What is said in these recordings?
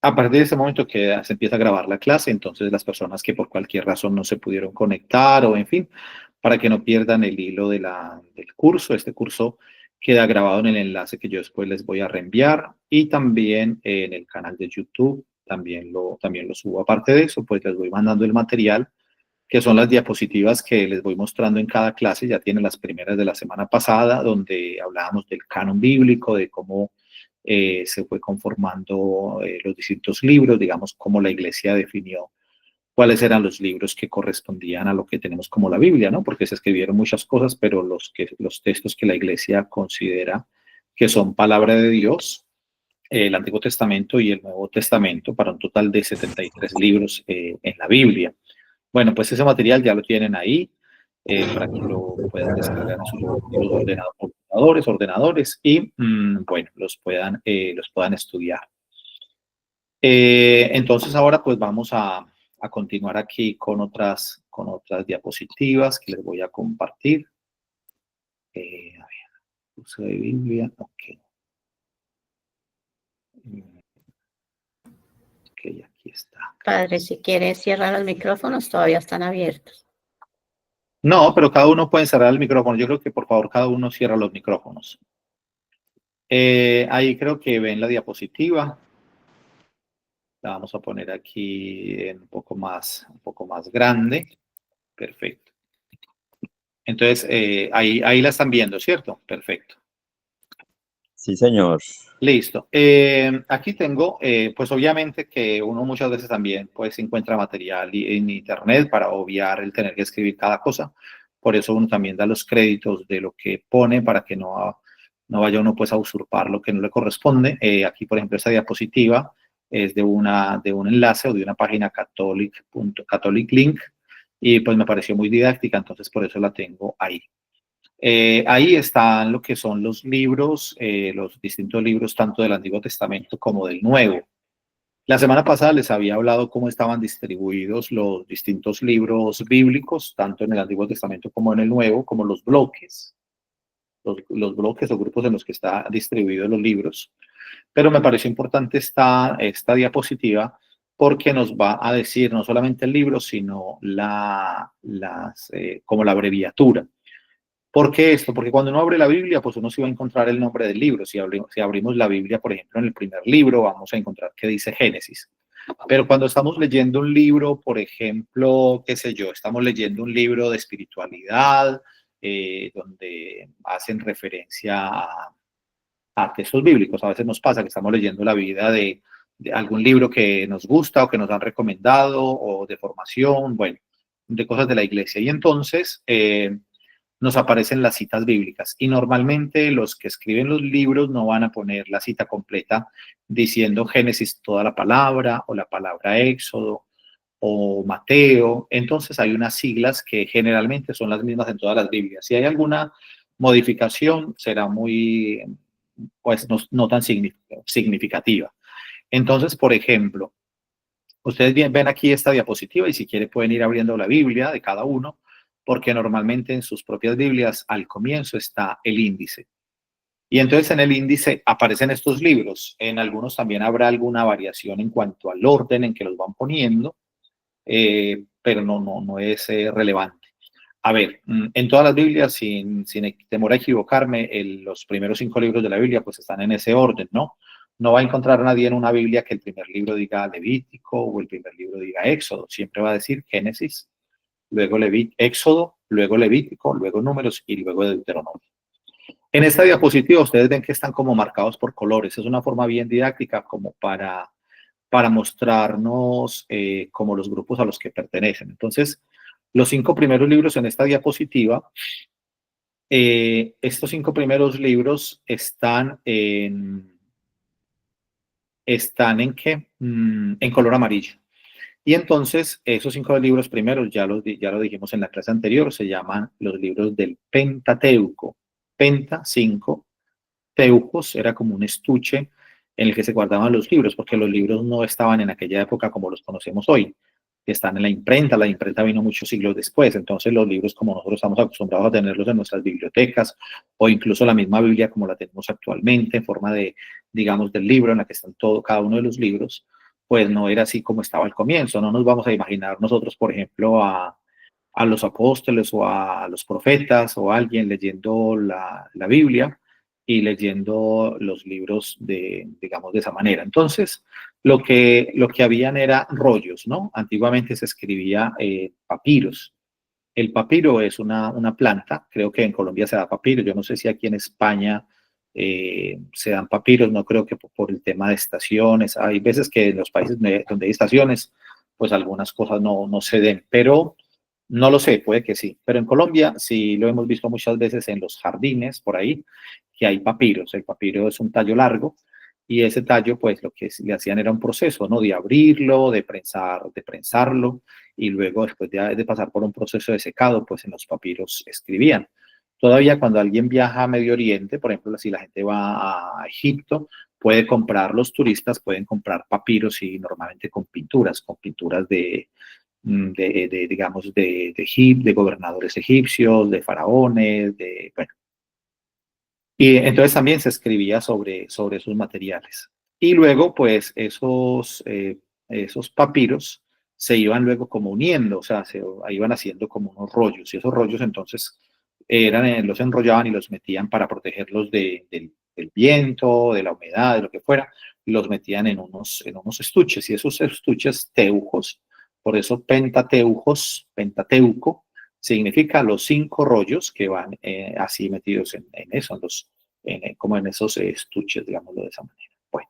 A partir de ese momento que se empieza a grabar la clase, entonces las personas que por cualquier razón no se pudieron conectar o en fin, para que no pierdan el hilo del curso, este curso queda grabado en el enlace que yo después les voy a reenviar y también en el canal de YouTube, también lo subo. Aparte de eso, pues les voy mandando el material, que son las diapositivas que les voy mostrando en cada clase. Ya tienen las primeras de la semana pasada, donde hablábamos del canon bíblico, de cómo se fue conformando los distintos libros, digamos, cómo la iglesia definió cuáles eran los libros que correspondían a lo que tenemos como la Biblia, ¿no? Porque se escribieron muchas cosas, pero los textos que la iglesia considera que son palabra de Dios, el Antiguo Testamento y el Nuevo Testamento, para un total de 73 libros en la Biblia. Bueno, pues ese material ya lo tienen ahí para que lo puedan descargar en sus dispositivos ordenadores y, bueno, los puedan estudiar. Entonces ahora pues vamos a continuar aquí con otras diapositivas que les voy a compartir. A ver, uso de Biblia, ok. Ok, aquí está. Padre, si quiere cierra los micrófonos, todavía están abiertos. No, pero cada uno puede cerrar el micrófono. Yo creo que por favor cada uno cierra los micrófonos. Ahí creo que ven la diapositiva. La vamos a poner aquí un poco más grande. Perfecto. Entonces, ahí la están viendo, ¿cierto? Perfecto. Sí, señor. Listo. Aquí tengo, pues obviamente que uno muchas veces también pues encuentra material en internet para obviar el tener que escribir cada cosa. Por eso uno también da los créditos de lo que pone para que no vaya uno pues a usurpar lo que no le corresponde. Aquí, por ejemplo, esta diapositiva es de un enlace o de una página Catholic Link y pues me pareció muy didáctica, entonces por eso la tengo ahí. Ahí están lo que son los libros, los distintos libros tanto del Antiguo Testamento como del Nuevo. La semana pasada les había hablado cómo estaban distribuidos los distintos libros bíblicos, tanto en el Antiguo Testamento como en el Nuevo, como los bloques. Los bloques o grupos en los que están distribuidos los libros. Pero me pareció importante esta diapositiva porque nos va a decir no solamente el libro, sino como la abreviatura. ¿Por qué esto? Porque cuando uno abre la Biblia, pues uno sí va a encontrar el nombre del libro. Si abrimos la Biblia, por ejemplo, en el primer libro, vamos a encontrar que dice Génesis. Pero cuando estamos leyendo un libro, por ejemplo, qué sé yo, estamos leyendo un libro de espiritualidad, donde hacen referencia a textos bíblicos. A veces nos pasa que estamos leyendo la vida de algún libro que nos gusta o que nos han recomendado, o de formación, bueno, de cosas de la iglesia. Y entonces nos aparecen las citas bíblicas. Y normalmente los que escriben los libros no van a poner la cita completa diciendo Génesis toda la palabra, o la palabra Éxodo, o Mateo. Entonces hay unas siglas que generalmente son las mismas en todas las Biblias. Si hay alguna modificación, será muy, pues no tan significativa. Entonces, por ejemplo, ustedes ven aquí esta diapositiva y si quieren pueden ir abriendo la Biblia de cada uno, porque normalmente en sus propias Biblias al comienzo está el índice. Y entonces en el índice aparecen estos libros. En algunos también habrá alguna variación en cuanto al orden en que los van poniendo, pero no es relevante. A ver, en todas las Biblias, sin temor a equivocarme, los primeros 5 libros de la Biblia pues están en ese orden, ¿no? No va a encontrar a nadie en una Biblia que el primer libro diga Levítico o el primer libro diga Éxodo. Siempre va a decir Génesis, luego Éxodo, luego Levítico, luego Números y luego Deuteronomio. En esta diapositiva ustedes ven que están como marcados por colores. Es una forma bien didáctica como para mostrarnos como los grupos a los que pertenecen. Entonces, los 5 primeros libros en esta diapositiva, estos 5 primeros libros están en ¿qué? En color amarillo. Y entonces, esos 5 libros primeros, ya lo dijimos en la clase anterior, se llaman los libros del Pentateuco. Penta, 5, teucos, era como un estuche en el que se guardaban los libros, porque los libros no estaban en aquella época como los conocemos hoy, que están en la imprenta vino muchos siglos después, entonces los libros como nosotros estamos acostumbrados a tenerlos en nuestras bibliotecas, o incluso la misma Biblia como la tenemos actualmente, en forma de, digamos, del libro en la que están cada uno de los libros, pues no era así como estaba al comienzo. No nos vamos a imaginar nosotros, por ejemplo, a los apóstoles o a los profetas o a alguien leyendo la Biblia y leyendo los libros digamos, de esa manera. Entonces, lo que habían era rollos, ¿no? Antiguamente se escribía papiros. El papiro es una planta, creo que en Colombia se da papiro, yo no sé si aquí en España se dan papiros, no creo que por el tema de estaciones, hay veces que en los países donde hay estaciones, pues algunas cosas no se den, pero no lo sé, puede que sí, pero en Colombia sí lo hemos visto muchas veces en los jardines, por ahí, que hay papiros, el papiro es un tallo largo, y ese tallo, pues lo que le hacían era un proceso, ¿no? De abrirlo, de prensarlo, y luego después de pasar por un proceso de secado, pues en los papiros escribían. Todavía cuando alguien viaja a Medio Oriente, por ejemplo, si la gente va a Egipto, puede comprar, los turistas pueden comprar papiros y normalmente con pinturas digamos, de gobernadores egipcios, de faraones, bueno. Y entonces también se escribía sobre esos materiales. Y luego, pues, esos papiros se iban luego como uniendo, o sea, se iban haciendo como unos rollos, y esos rollos entonces los enrollaban y los metían para protegerlos del viento, de la humedad, de lo que fuera, y los metían en unos estuches, y esos estuches teujos, por eso pentateuco, significa los 5 rollos que van así metidos en eso, como en esos estuches, digámoslo de esa manera. Bueno.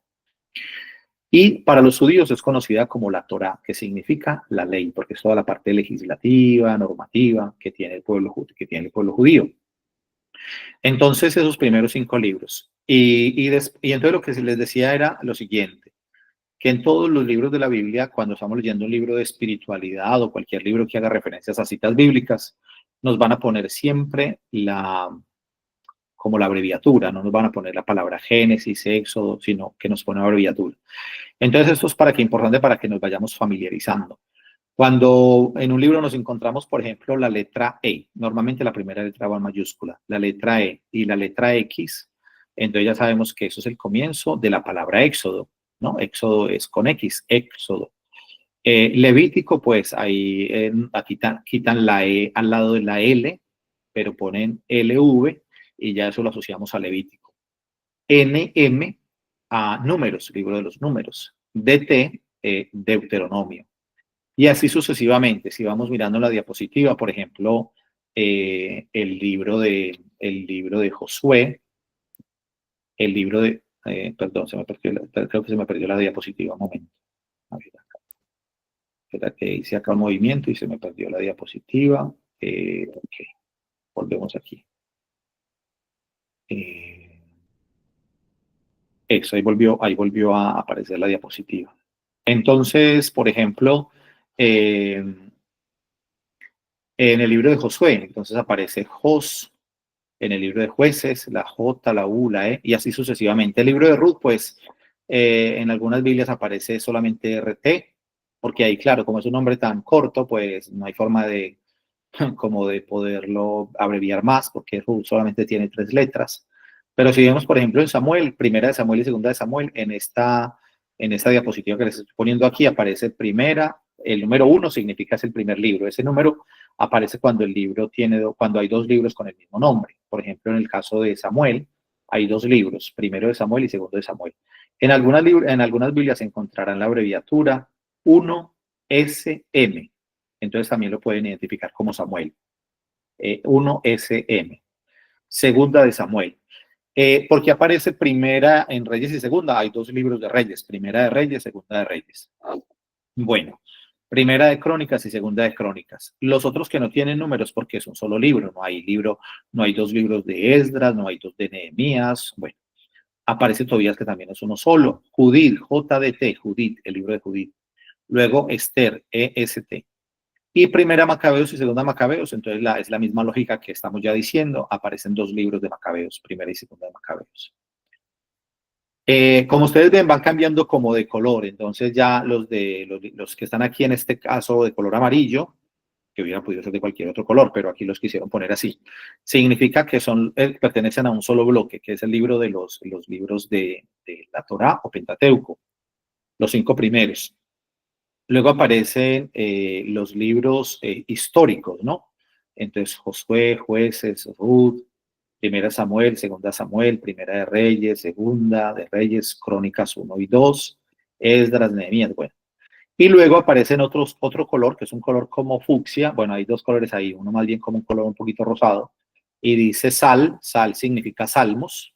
Y para los judíos es conocida como la Torá, que significa la ley, porque es toda la parte legislativa, normativa que tiene el pueblo judío. Entonces, esos primeros 5 libros. Y entonces lo que se les decía era lo siguiente, que en todos los libros de la Biblia, cuando estamos leyendo un libro de espiritualidad o cualquier libro que haga referencias a citas bíblicas, nos van a poner siempre como la abreviatura, no nos van a poner la palabra Génesis, Éxodo, sino que nos pone la abreviatura. Entonces, esto es importante para que nos vayamos familiarizando. Cuando en un libro nos encontramos, por ejemplo, la letra E, normalmente la primera letra va en mayúscula, la letra E y la letra X, entonces ya sabemos que eso es el comienzo de la palabra Éxodo, ¿no? Éxodo es con X, Éxodo. Levítico, pues ahí quitan la E al lado de la L, pero ponen LV y ya eso lo asociamos a Levítico. NM a números, libro de los números. DT, Deuteronomio. Y así sucesivamente. Si vamos mirando la diapositiva, por ejemplo, el libro de Josué, perdón, creo que se me perdió la diapositiva, un momento. A ver, espera que hice acá un movimiento y se me perdió la diapositiva. Ok, volvemos aquí. Eso, ahí volvió a aparecer la diapositiva. Entonces, por ejemplo, en el libro de Josué, entonces aparece Jos, en el libro de Jueces, la J, la U, la E, y así sucesivamente. El libro de Ruth, pues, en algunas Biblias aparece solamente RT, porque ahí, claro, como es un nombre tan corto, pues no hay forma como de poderlo abreviar más, porque Ruth solamente tiene 3 letras. Pero si vemos, por ejemplo, en Samuel, primera de Samuel y segunda de Samuel, en esta diapositiva que les estoy poniendo aquí, aparece primera, el número 1 significa es el primer libro. Ese número aparece cuando cuando hay 2 libros con el mismo nombre. Por ejemplo, en el caso de Samuel, hay 2 libros, primero de Samuel y segundo de Samuel. En algunas Biblias encontrarán la abreviatura 1SM. Entonces también lo pueden identificar como Samuel. 1SM. Segunda de Samuel. Porque aparece primera en Reyes y segunda. Hay 2 libros de Reyes, primera de Reyes, segunda de Reyes. Bueno, primera de Crónicas y segunda de Crónicas. Los otros que no tienen números porque es un solo libro, no hay 2 libros de Esdras, no hay 2 de Nehemías. Bueno, aparece Tobías que también es uno solo. Judith, JDT, Judith, el libro de Judith. Luego Esther, EST. Y primera Macabeos y segunda Macabeos, entonces es la misma lógica que estamos ya diciendo, aparecen 2 libros de Macabeos, primera y segunda de Macabeos. Como ustedes ven, van cambiando como de color, entonces ya los que están aquí en este caso de color amarillo, que hubiera podido ser de cualquier otro color, pero aquí los quisieron poner así, significa que pertenecen a un solo bloque, que es el libro de los libros de la Torá o Pentateuco. los 5 primeros. Luego aparecen los libros históricos, ¿no? Entonces, Josué, Jueces, Ruth, Primera Samuel, Segunda Samuel, Primera de Reyes, Segunda de Reyes, Crónicas 1 y 2, Esdras, Nehemías, bueno. Y luego aparecen otro color, que es un color como fucsia. Bueno, hay 2 colores ahí, uno más bien como un color un poquito rosado. Y dice sal significa salmos.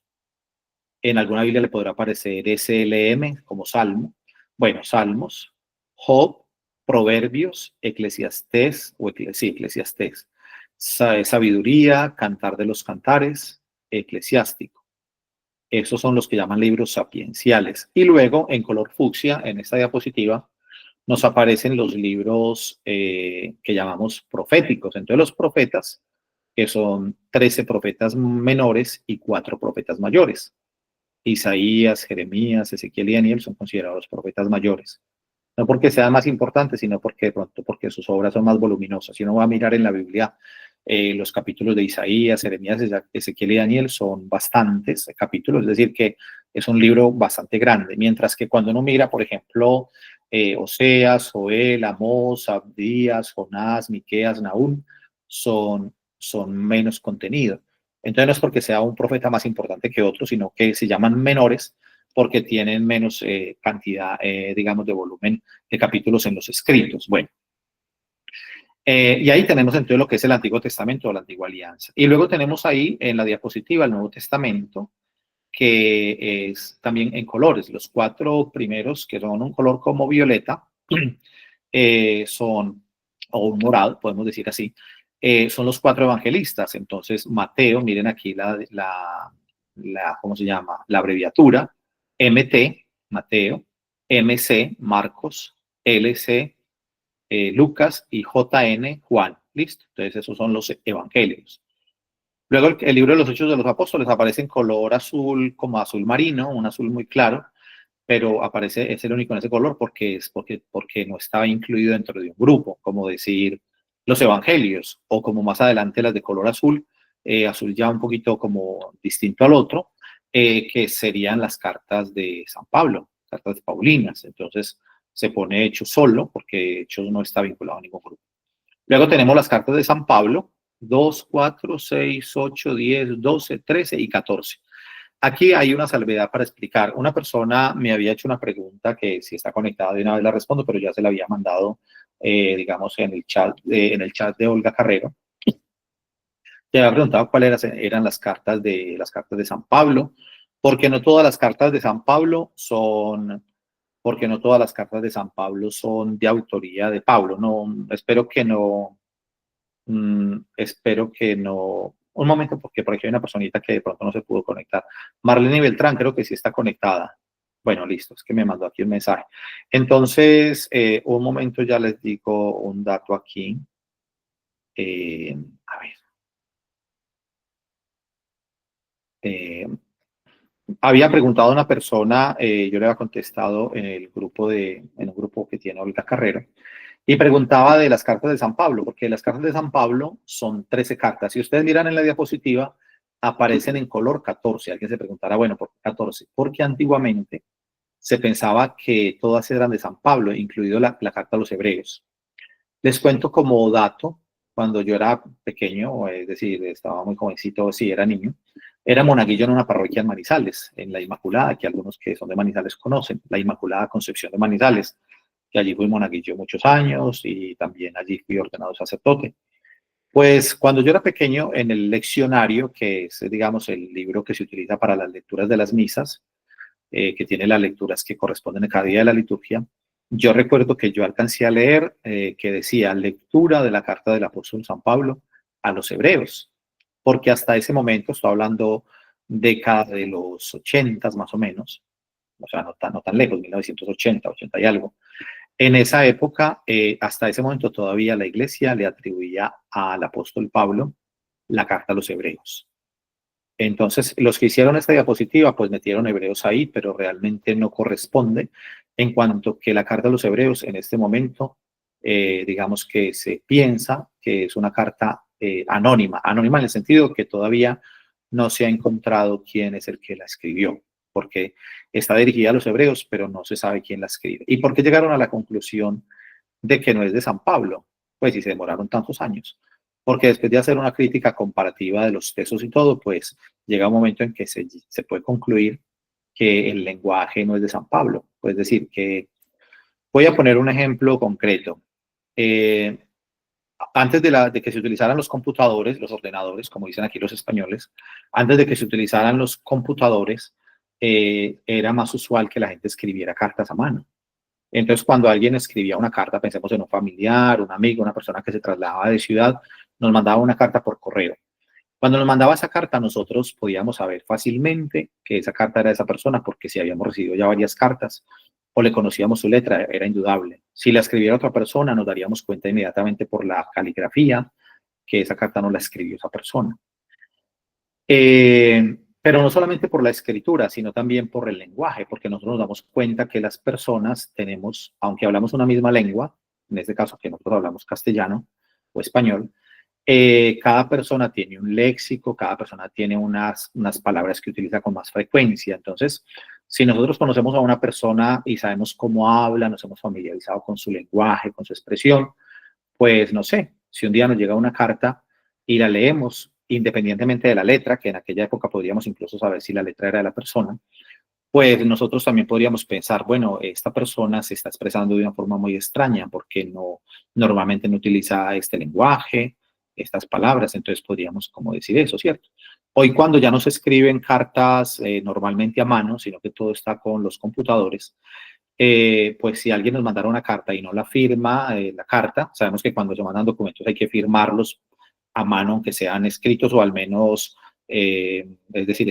En alguna Biblia le podrá aparecer SLM como salmo. Bueno, salmos, Job, Proverbios, Eclesiastés, sí, Eclesiastés, Sabiduría, Cantar de los Cantares, Eclesiástico. Esos son los que llaman libros sapienciales. Y luego, en color fucsia, en esta diapositiva, nos aparecen los libros que llamamos proféticos. Entonces, los profetas, que son 13 profetas menores y 4 profetas mayores. Isaías, Jeremías, Ezequiel y Daniel son considerados profetas mayores. No porque sean más importantes, sino porque de pronto porque sus obras son más voluminosas. Si uno va a mirar en la Biblia, los capítulos de Isaías, Jeremías, Ezequiel y Daniel son bastantes capítulos, es decir, que es un libro bastante grande. Mientras que cuando uno mira, por ejemplo, Oseas, Joel, Amós, Abdías, Jonás, Miqueas, Nahum, son menos contenido. Entonces no es porque sea un profeta más importante que otro, sino que se llaman menores porque tienen menos cantidad, digamos, de volumen de capítulos en los escritos. Bueno, y ahí tenemos entonces lo que es el Antiguo Testamento o la Antigua Alianza. Y luego tenemos ahí en la diapositiva el Nuevo Testamento, que es también en colores. Los 4 primeros, que son un color como violeta, son, o un morado, podemos decir así, son los 4 evangelistas. Entonces, Mateo, miren aquí ¿cómo se llama? La abreviatura, MT, Mateo, MC, Marcos, LC, Lucas y JN, Juan. ¿Listo? Entonces, esos son los evangelios. Luego, el libro de los Hechos de los Apóstoles aparece en color azul, como azul marino, un azul muy claro, pero aparece, es el único en ese color porque no estaba incluido dentro de un grupo, como decir los evangelios, o como más adelante las de color azul, azul ya un poquito como distinto al otro, que serían las cartas de San Pablo, cartas paulinas. Entonces se pone Hechos solo, porque Hechos no está vinculado a ningún grupo. Luego tenemos las cartas de San Pablo, 2, 4, 6, 8, 10, 12, 13 y 14. Aquí hay una salvedad para explicar. Una persona me había hecho una pregunta que si está conectada de una vez la respondo, pero ya se la había mandado, digamos, en el chat de Olga Carrero. Te había preguntado cuáles eran las cartas de San Pablo, porque no todas las cartas de San Pablo son de autoría de Pablo. No, espero que no. Espero que no. Un momento, porque por aquí hay una personita que de pronto no se pudo conectar. Marlene Beltrán, creo que sí está conectada. Bueno, listo, es que me mandó aquí un mensaje. Entonces, un momento, ya les digo un dato aquí. A ver. Había preguntado a una persona, yo le había contestado en un grupo que tiene Olga Carrero, y preguntaba de las cartas de San Pablo, porque las cartas de San Pablo son 13 cartas. Si ustedes miran en la diapositiva, aparecen en color 14. Alguien se preguntará, bueno, ¿por qué 14? Porque antiguamente se pensaba que todas eran de San Pablo, incluido la carta a los hebreos. Les cuento como dato, cuando yo era pequeño, es decir, estaba muy jovencito, sí, era niño, era monaguillo en una parroquia en Manizales, en la Inmaculada, que algunos que son de Manizales conocen, la Inmaculada Concepción de Manizales, que allí fui monaguillo muchos años y también allí fui ordenado sacerdote. Pues cuando yo era pequeño, en el leccionario, que es, digamos, el libro que se utiliza para las lecturas de las misas, que tiene las lecturas que corresponden a cada día de la liturgia, yo recuerdo que yo alcancé a leer que decía lectura de la carta del apóstol San Pablo a los hebreos, porque hasta ese momento, estoy hablando década de los 80 más o menos, o sea, no tan lejos, 1980, 80 y algo. En esa época, hasta ese momento todavía la iglesia le atribuía al apóstol Pablo la carta a los hebreos. Entonces, los que hicieron esta diapositiva, pues metieron hebreos ahí, pero realmente no corresponde, en cuanto que la carta a los hebreos en este momento, digamos que se piensa que es una carta anónima en el sentido que todavía no se ha encontrado quién es el que la escribió. porque está dirigida a los hebreos, pero no se sabe quién la escribe. ¿Y por qué llegaron a la conclusión de que no es de San Pablo? Pues si se demoraron tantos años. Porque después de hacer una crítica comparativa de los textos y todo, pues llega un momento en que se puede concluir que el lenguaje no es de San Pablo. Pues es decir, que voy a poner un ejemplo concreto. Antes de que se utilizaran los computadores, los ordenadores, como dicen aquí los españoles, antes de que se utilizaran los computadores, era más usual que la gente escribiera cartas a mano. Entonces, cuando alguien escribía una carta, pensemos en un familiar, un amigo, una persona que se trasladaba de ciudad, nos mandaba una carta por correo. Cuando nos mandaba esa carta, nosotros podíamos saber fácilmente que esa carta era de esa persona, porque si habíamos recibido ya varias cartas o le conocíamos su letra, era indudable. Si la escribiera otra persona, nos daríamos cuenta inmediatamente por la caligrafía que esa carta no la escribió esa persona. Pero no solamente por la escritura, sino también por el lenguaje, porque nosotros nos damos cuenta que las personas tenemos, aunque hablamos una misma lengua, en este caso que nosotros hablamos castellano o español, cada persona tiene un léxico, cada persona tiene unas palabras que utiliza con más frecuencia. Entonces, si nosotros conocemos a una persona y sabemos cómo habla, nos hemos familiarizado con su lenguaje, con su expresión, pues no sé, si un día nos llega una carta y la leemos, independientemente de la letra, que en aquella época podríamos incluso saber si la letra era de la persona, pues nosotros también podríamos pensar, bueno, esta persona se está expresando de una forma muy extraña porque normalmente no utiliza este lenguaje, estas palabras, entonces podríamos como decir eso, ¿cierto? Hoy cuando ya no se escriben cartas normalmente a mano, sino que todo está con los computadores, pues si alguien nos mandara una carta y no la firma, la carta, sabemos que cuando se mandan documentos hay que firmarlos a mano, aunque sean escritos o al menos, es decir,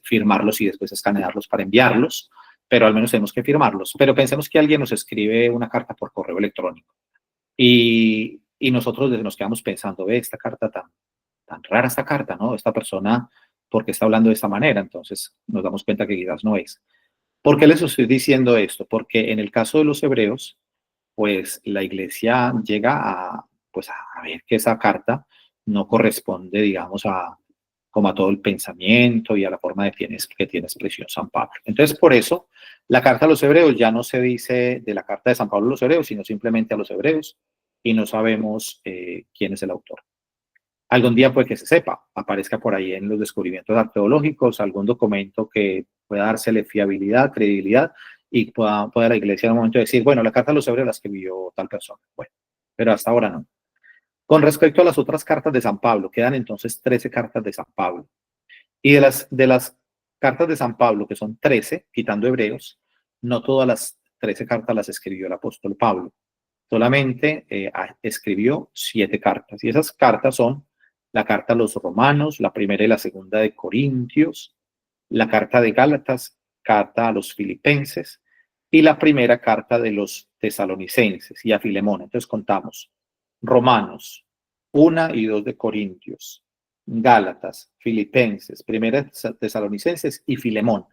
firmarlos y después escanearlos para enviarlos, pero al menos tenemos que firmarlos. Pero pensemos que alguien nos escribe una carta por correo electrónico y nosotros nos quedamos pensando, ve, esta carta tan rara, esta carta, ¿no? Esta persona, ¿por qué está hablando de esta manera? Entonces nos damos cuenta que quizás no es. ¿Por qué les estoy diciendo esto? Porque en el caso de los hebreos, pues la iglesia llega a ver que esa carta no corresponde, digamos, como a todo el pensamiento y a la forma que tiene expresión San Pablo. Entonces, por eso, la carta a los hebreos ya no se dice de la carta de San Pablo a los hebreos, sino simplemente a los hebreos, y no sabemos quién es el autor. Algún día puede que se sepa, aparezca por ahí en los descubrimientos arqueológicos, algún documento que pueda dársele fiabilidad, credibilidad, y pueda la iglesia en un momento decir, bueno, la carta a los hebreos la escribió tal persona. Bueno, pero hasta ahora no. Con respecto a las otras cartas de San Pablo, quedan entonces 13 cartas de San Pablo. Y de las cartas de San Pablo, que son 13, quitando hebreos, no todas las 13 cartas las escribió el apóstol Pablo. Solamente escribió 7 cartas. Y esas cartas son la carta a los romanos, la primera y la segunda de Corintios, la carta de Gálatas, carta a los filipenses y la primera carta de los tesalonicenses y a Filemón. Entonces contamos Romanos, 1 y 2 de Corintios, Gálatas, Filipenses, primera tesalonicenses y Filemón.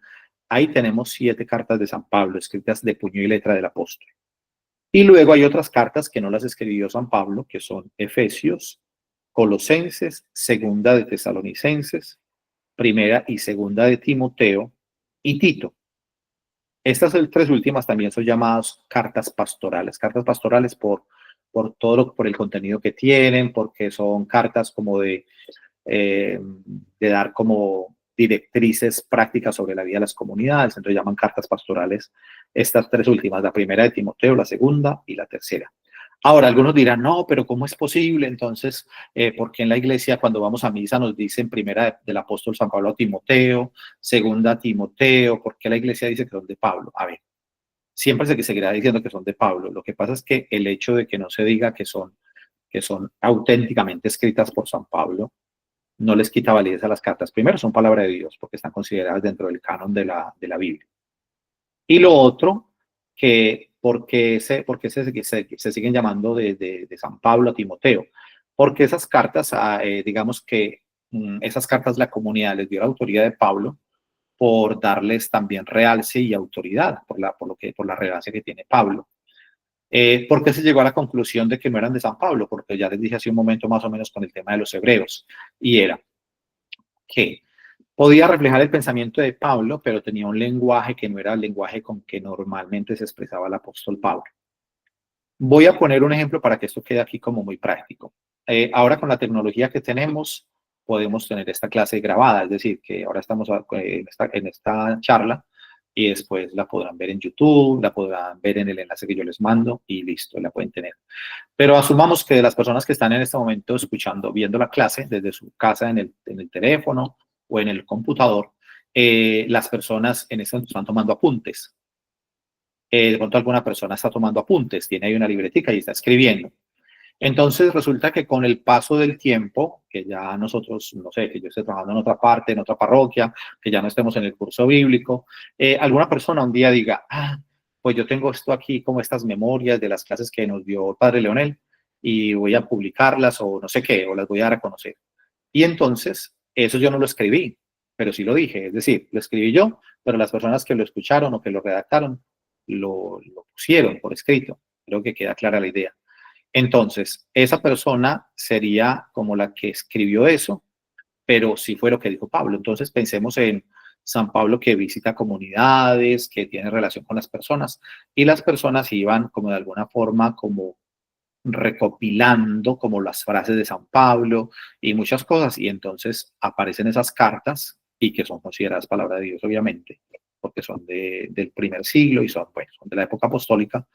Ahí tenemos 7 cartas de San Pablo escritas de puño y letra del apóstol. Y luego hay otras cartas que no las escribió San Pablo, que son Efesios, Colosenses, segunda de Tesalonicenses, primera y segunda de Timoteo y Tito. Estas 3 últimas también son llamadas cartas pastorales por por el contenido que tienen, porque son cartas como de dar como directrices prácticas sobre la vida de las comunidades, entonces llaman cartas pastorales estas 3 últimas, la primera de Timoteo, la segunda y la tercera. Ahora, algunos dirán, no, pero ¿cómo es posible? Entonces, ¿por qué en la iglesia cuando vamos a misa nos dicen primera del apóstol San Pablo a Timoteo, segunda a Timoteo? ¿Por qué la iglesia dice que son de Pablo? A ver, siempre se seguirá diciendo que son de Pablo. Lo que pasa es que el hecho de que no se diga que son auténticamente escritas por San Pablo, no les quita validez a las cartas. Primero, son palabra de Dios, porque están consideradas dentro del canon de la Biblia. Y lo otro, que porque se siguen llamando de San Pablo a Timoteo, porque esas cartas, digamos que esas cartas la comunidad les dio la autoridad de Pablo por darles también realce y autoridad, por la relevancia que tiene Pablo. ¿Por qué se llegó a la conclusión de que no eran de San Pablo? Porque ya les dije hace un momento más o menos con el tema de los hebreos, y era que Podía reflejar el pensamiento de Pablo, pero tenía un lenguaje que no era el lenguaje con que normalmente se expresaba el apóstol Pablo. Voy a poner un ejemplo para que esto quede aquí como muy práctico. Ahora con la tecnología que tenemos, podemos tener esta clase grabada, es decir, que ahora estamos en esta charla y después la podrán ver en YouTube, la podrán ver en el enlace que yo les mando y listo, la pueden tener. Pero asumamos que de las personas que están en este momento escuchando, viendo la clase desde su casa en el teléfono o en el computador, las personas en este momento están tomando apuntes. De pronto alguna persona está tomando apuntes, tiene ahí una libretica y está escribiendo. Entonces resulta que con el paso del tiempo, que ya nosotros, no sé, que yo esté trabajando en otra parte, en otra parroquia, que ya no estemos en el curso bíblico, alguna persona un día diga, pues yo tengo esto aquí como estas memorias de las clases que nos dio el Padre Leonel y voy a publicarlas o no sé qué, o las voy a dar a conocer. Y entonces, eso yo no lo escribí, pero sí lo dije, es decir, lo escribí yo, pero las personas que lo escucharon o que lo redactaron lo pusieron por escrito. Creo que queda clara la idea. Entonces, esa persona sería como la que escribió eso, pero sí fue lo que dijo Pablo. Entonces, pensemos en San Pablo que visita comunidades, que tiene relación con las personas, y las personas iban como de alguna forma como recopilando como las frases de San Pablo y muchas cosas, y entonces aparecen esas cartas y que son consideradas palabra de Dios, obviamente, porque son del primer siglo y son, bueno, son de la época apostólica,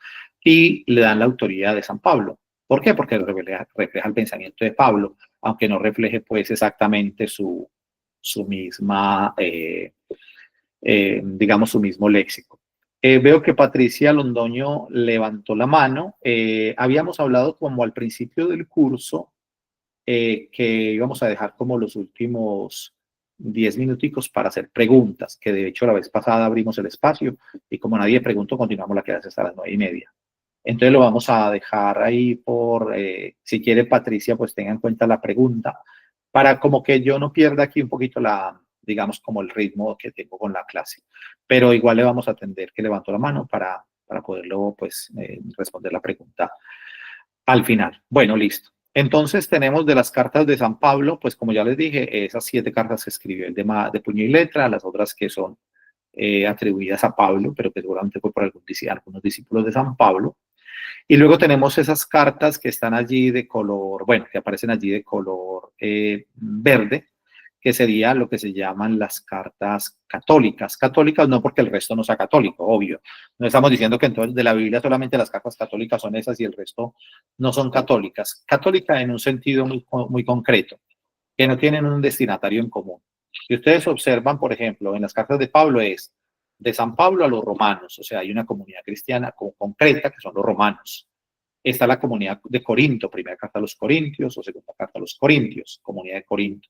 y le dan la autoría de San Pablo. ¿Por qué? Porque refleja el pensamiento de Pablo, aunque no refleje pues exactamente su misma, digamos, su mismo léxico. Veo que Patricia Londoño levantó la mano. Habíamos hablado como al principio del curso que íbamos a dejar como los últimos 10 minuticos para hacer preguntas, que de hecho la vez pasada abrimos el espacio y como nadie preguntó, continuamos la clase hasta las 9:30. Entonces lo vamos a dejar ahí si quiere Patricia, pues tenga en cuenta la pregunta, para como que yo no pierda aquí un poquito digamos, como el ritmo que tengo con la clase. Pero igual le vamos a atender que levantó la mano para poderlo, pues, responder la pregunta al final. Bueno, listo. Entonces tenemos de las cartas de San Pablo, pues como ya les dije, esas 7 cartas que escribió el de puño y letra, las otras que son atribuidas a Pablo, pero que seguramente fue por algunos discípulos de San Pablo. Y luego tenemos esas cartas que están allí de color, bueno, que aparecen allí de color verde, que sería lo que se llaman las cartas católicas. Católicas no porque el resto no sea católico, obvio. No estamos diciendo que entonces de la Biblia solamente las cartas católicas son esas y el resto no son católicas. Católica en un sentido muy concreto, que no tienen un destinatario en común. Si ustedes observan, por ejemplo, en las cartas de Pablo es de San Pablo a los romanos, o sea, hay una comunidad cristiana concreta que son los romanos. Está la comunidad de Corinto, primera carta a los Corintios o segunda carta a los Corintios, comunidad de Corinto.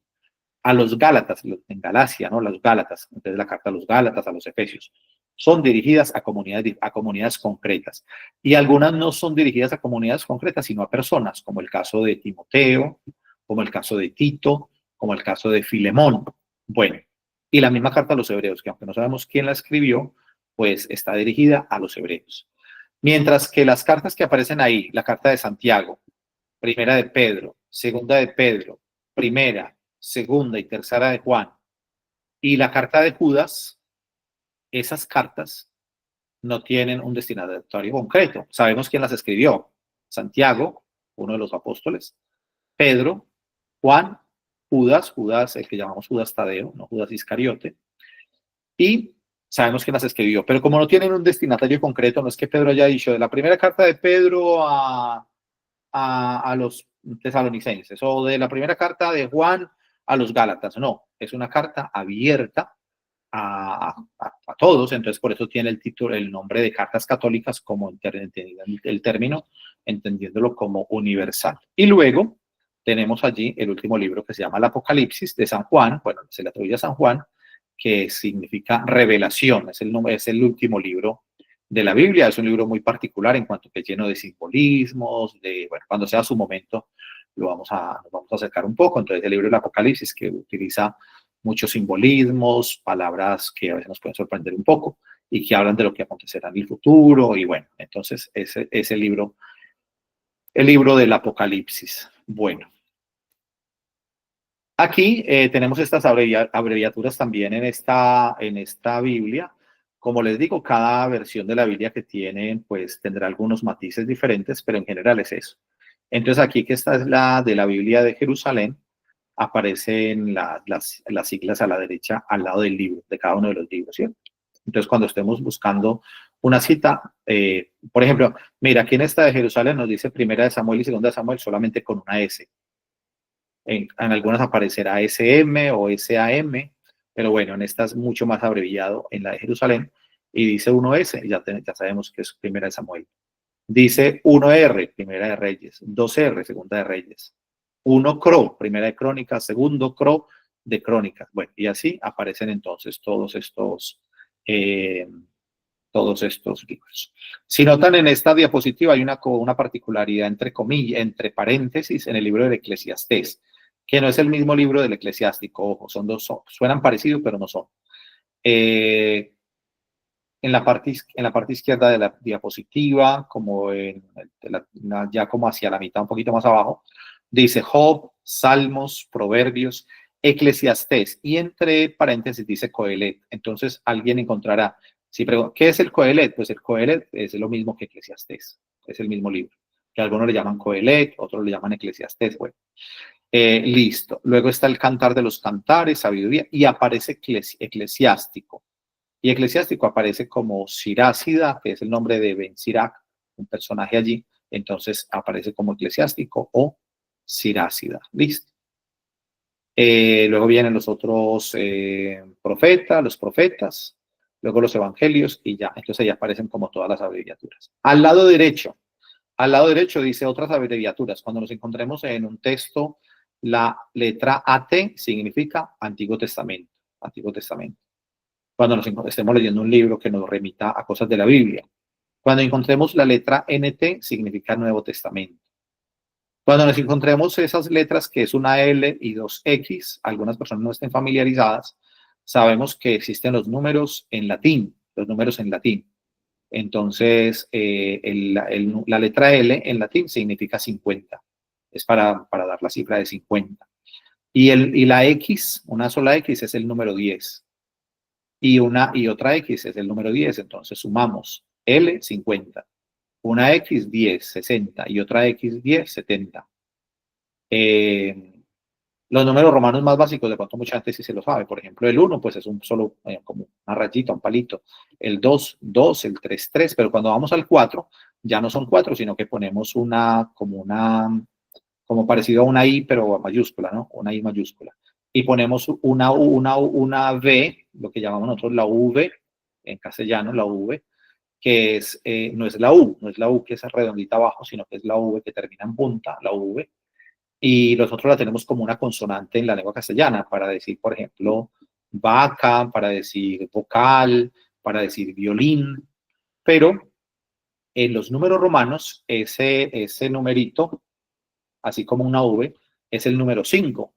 A los Gálatas, en Galacia, ¿no? Los Gálatas, entonces la carta a los Gálatas, a los Efesios, son dirigidas a comunidades concretas. Y algunas no son dirigidas a comunidades concretas, sino a personas, como el caso de Timoteo, como el caso de Tito, como el caso de Filemón. Bueno, y la misma carta a los hebreos, que aunque no sabemos quién la escribió, pues está dirigida a los hebreos. Mientras que las cartas que aparecen ahí, la carta de Santiago, primera de Pedro, segunda de Pedro, primera, segunda y tercera de Juan, y la carta de Judas, esas cartas no tienen un destinatario concreto. Sabemos quién las escribió. Santiago, uno de los apóstoles, Pedro, Juan, Judas, el que llamamos Judas Tadeo, no Judas Iscariote, y sabemos quién las escribió. Pero como no tienen un destinatario concreto, no es que Pedro haya dicho de la primera carta de Pedro a los tesalonicenses o de la primera carta de Juan a los Gálatas. No, es una carta abierta a todos, entonces por eso tiene el título, el nombre de cartas católicas, como el término, entendiéndolo como universal. Y luego tenemos allí el último libro que se llama el Apocalipsis de San Juan, bueno, se le atribuye a San Juan, que significa revelación, es el último libro de la Biblia, es un libro muy particular en cuanto que es lleno de simbolismos, bueno, cuando sea su momento nos vamos a acercar un poco. Entonces el libro del Apocalipsis, que utiliza muchos simbolismos, palabras que a veces nos pueden sorprender un poco y que hablan de lo que acontecerá en el futuro, y bueno, entonces ese es el libro del Apocalipsis. Bueno. Aquí tenemos estas abreviaturas también en esta Biblia. Como les digo, cada versión de la Biblia que tienen, pues tendrá algunos matices diferentes, pero en general es eso. Entonces aquí, que esta es la de la Biblia de Jerusalén, aparecen las siglas a la derecha al lado del libro, de cada uno de los libros, ¿cierto? Entonces, cuando estemos buscando una cita, por ejemplo, mira, aquí en esta de Jerusalén nos dice Primera de Samuel y Segunda de Samuel solamente con una S. En algunas aparecerá SM o SAM, pero bueno, en esta es mucho más abreviado, en la de Jerusalén, y dice 1S, ya sabemos que es Primera de Samuel. Dice 1R, Primera de Reyes, 2R, Segunda de Reyes, 1 Cro, Primera de Crónicas, segundo Cro de Crónicas. Bueno, y así aparecen entonces todos estos libros. Si notan, en esta diapositiva hay una particularidad entre comillas, entre paréntesis, en el libro del Eclesiastés, que no es el mismo libro del Eclesiástico. Ojo, son dos, suenan parecidos, pero no son. En la parte izquierda de la diapositiva, como ya como hacia la mitad, un poquito más abajo, dice Job, Salmos, Proverbios, Eclesiastés, y entre paréntesis dice Coelet. Entonces alguien encontrará, si pregunto, ¿qué es el Coelet? Pues el Coelet es lo mismo que Eclesiastés, es el mismo libro, que algunos le llaman Coelet, otros le llaman Eclesiastés. Bueno, listo. Luego está el Cantar de los Cantares, Sabiduría, y aparece Eclesiástico. Y Eclesiástico aparece como Sirácida, que es el nombre de Ben Sirac, un personaje allí. Entonces aparece como Eclesiástico o Sirácida. Listo. Luego vienen los otros profetas, los profetas, luego los evangelios y ya. Entonces ya aparecen como todas las abreviaturas. Al lado derecho dice otras abreviaturas. Cuando nos encontremos en un texto, la letra AT significa Antiguo Testamento. Antiguo Testamento. Cuando estemos leyendo un libro que nos remita a cosas de la Biblia. Cuando encontremos la letra NT, significa Nuevo Testamento. Cuando nos encontremos esas letras, que es una L y dos X, algunas personas no estén familiarizadas, sabemos que existen los números en latín, Entonces, la letra L en latín significa 50. Es para dar la cifra de 50. Y la X, una sola X, es el número 10. Y otra X es el número 10, entonces sumamos L, 50, una X, 10, 60, y otra X, 10, 70. Los números romanos más básicos, de pronto mucha gente sí se lo sabe, por ejemplo, el 1, pues es un solo, como una rayita, un palito, el 2, 2, el 3, 3, pero cuando vamos al 4, ya no son 4, sino que ponemos como parecido a una I, pero mayúscula, ¿no? Una I mayúscula. Y ponemos una V, lo que llamamos nosotros la V, en castellano, la V, que no es la U que es redondita abajo, sino que es la V que termina en punta, la V. Y nosotros la tenemos como una consonante en la lengua castellana, para decir, por ejemplo, vaca, para decir vocal, para decir violín. Pero en los números romanos, ese numerito, así como una V, es el número 5.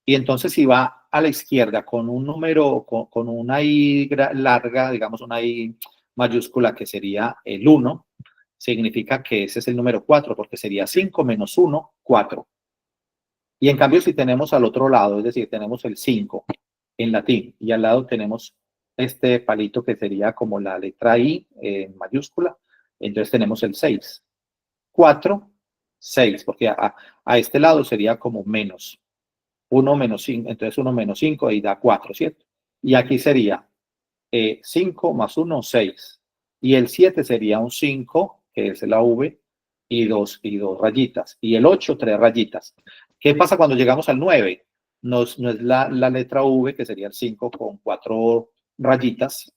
Y entonces si va a la izquierda con un número, con una I larga, digamos una I mayúscula, que sería el 1, significa que ese es el número 4, porque sería 5 menos 1, 4. Y en cambio, si tenemos al otro lado, es decir, tenemos el 5 en latín, y al lado tenemos este palito que sería como la letra I en mayúscula, entonces tenemos el 6. 4, 6, porque a este lado sería como menos. 1 menos 5, entonces 1 menos 5 ahí da 4, ¿cierto? Y aquí sería 5 más 1, 6. Y el 7 sería un 5, que es la V, y dos rayitas. Y el 8, 3 rayitas. ¿Qué pasa cuando llegamos al 9? No es la letra V, que sería el 5 con 4 rayitas,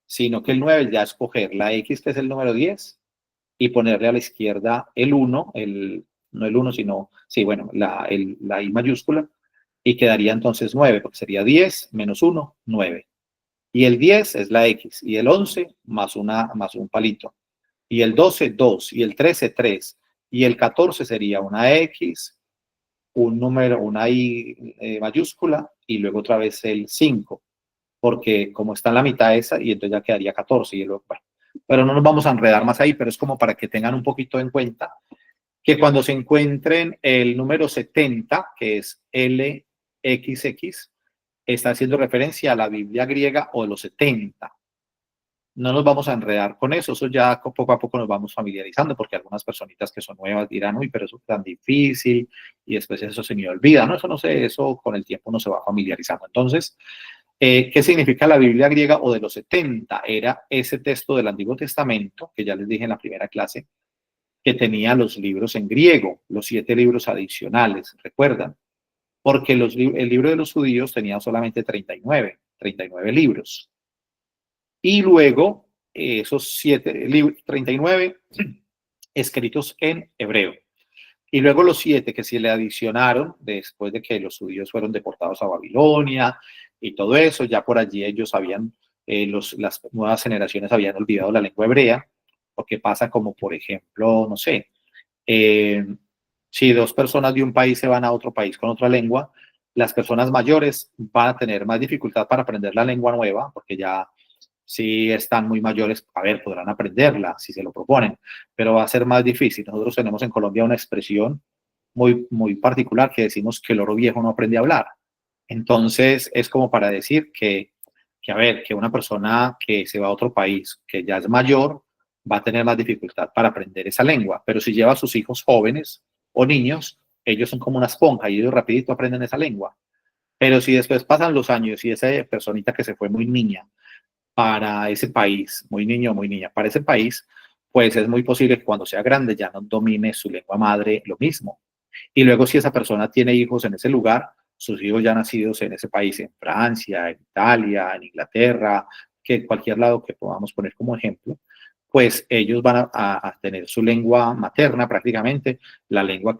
sino que el 9 ya es coger la X, que es el número 10, y ponerle a la izquierda el 1, no el 1, sino, sí, bueno, la I mayúscula, y quedaría entonces 9, porque sería 10 menos 1, 9. Y el 10 es la X, y el 11 más un palito. Y el 12, 2, y el 13, 3. Y el 14 sería una X, un número, una I mayúscula, y luego otra vez el 5, porque como está en la mitad esa, y entonces ya quedaría 14. Y luego, bueno, pero no nos vamos a enredar más ahí, pero es como para que tengan un poquito en cuenta que cuando se encuentren el número 70, que es LT, XX está haciendo referencia a la Biblia griega o de los 70. No nos vamos a enredar con eso ya poco a poco nos vamos familiarizando, porque algunas personitas que son nuevas dirán, uy, pero eso es tan difícil, y después eso se me olvida, ¿no? Eso no sé, eso con el tiempo no se va familiarizando. Entonces, ¿qué significa la Biblia griega o de los 70? Era ese texto del Antiguo Testamento, que ya les dije en la primera clase, que tenía los libros en griego, los 7 libros adicionales, ¿recuerdan? Porque el libro de los judíos tenía solamente 39 libros. Y luego esos 7 libros, 39 escritos en hebreo. Y luego los 7 que se le adicionaron después de que los judíos fueron deportados a Babilonia y todo eso, ya por allí ellos habían, las nuevas generaciones habían olvidado la lengua hebrea, porque pasa como, por ejemplo, no sé, si 2 personas de un país se van a otro país con otra lengua, las personas mayores van a tener más dificultad para aprender la lengua nueva, porque ya si están muy mayores, a ver, podrán aprenderla si se lo proponen, pero va a ser más difícil. Nosotros tenemos en Colombia una expresión muy particular que decimos que el oro viejo no aprende a hablar. Entonces, es como para decir a ver, que una persona que se va a otro país, que ya es mayor, va a tener más dificultad para aprender esa lengua, pero si lleva a sus hijos jóvenes o niños, ellos son como una esponja y ellos rapidito aprenden esa lengua. Pero si después pasan los años y esa personita que se fue muy niña para ese país, muy niño o muy niña, para ese país, pues es muy posible que cuando sea grande ya no domine su lengua madre lo mismo. Y luego si esa persona tiene hijos en ese lugar, sus hijos ya nacidos en ese país, en Francia, en Italia, en Inglaterra, que en cualquier lado que podamos poner como ejemplo, pues ellos van a tener su lengua materna prácticamente, la lengua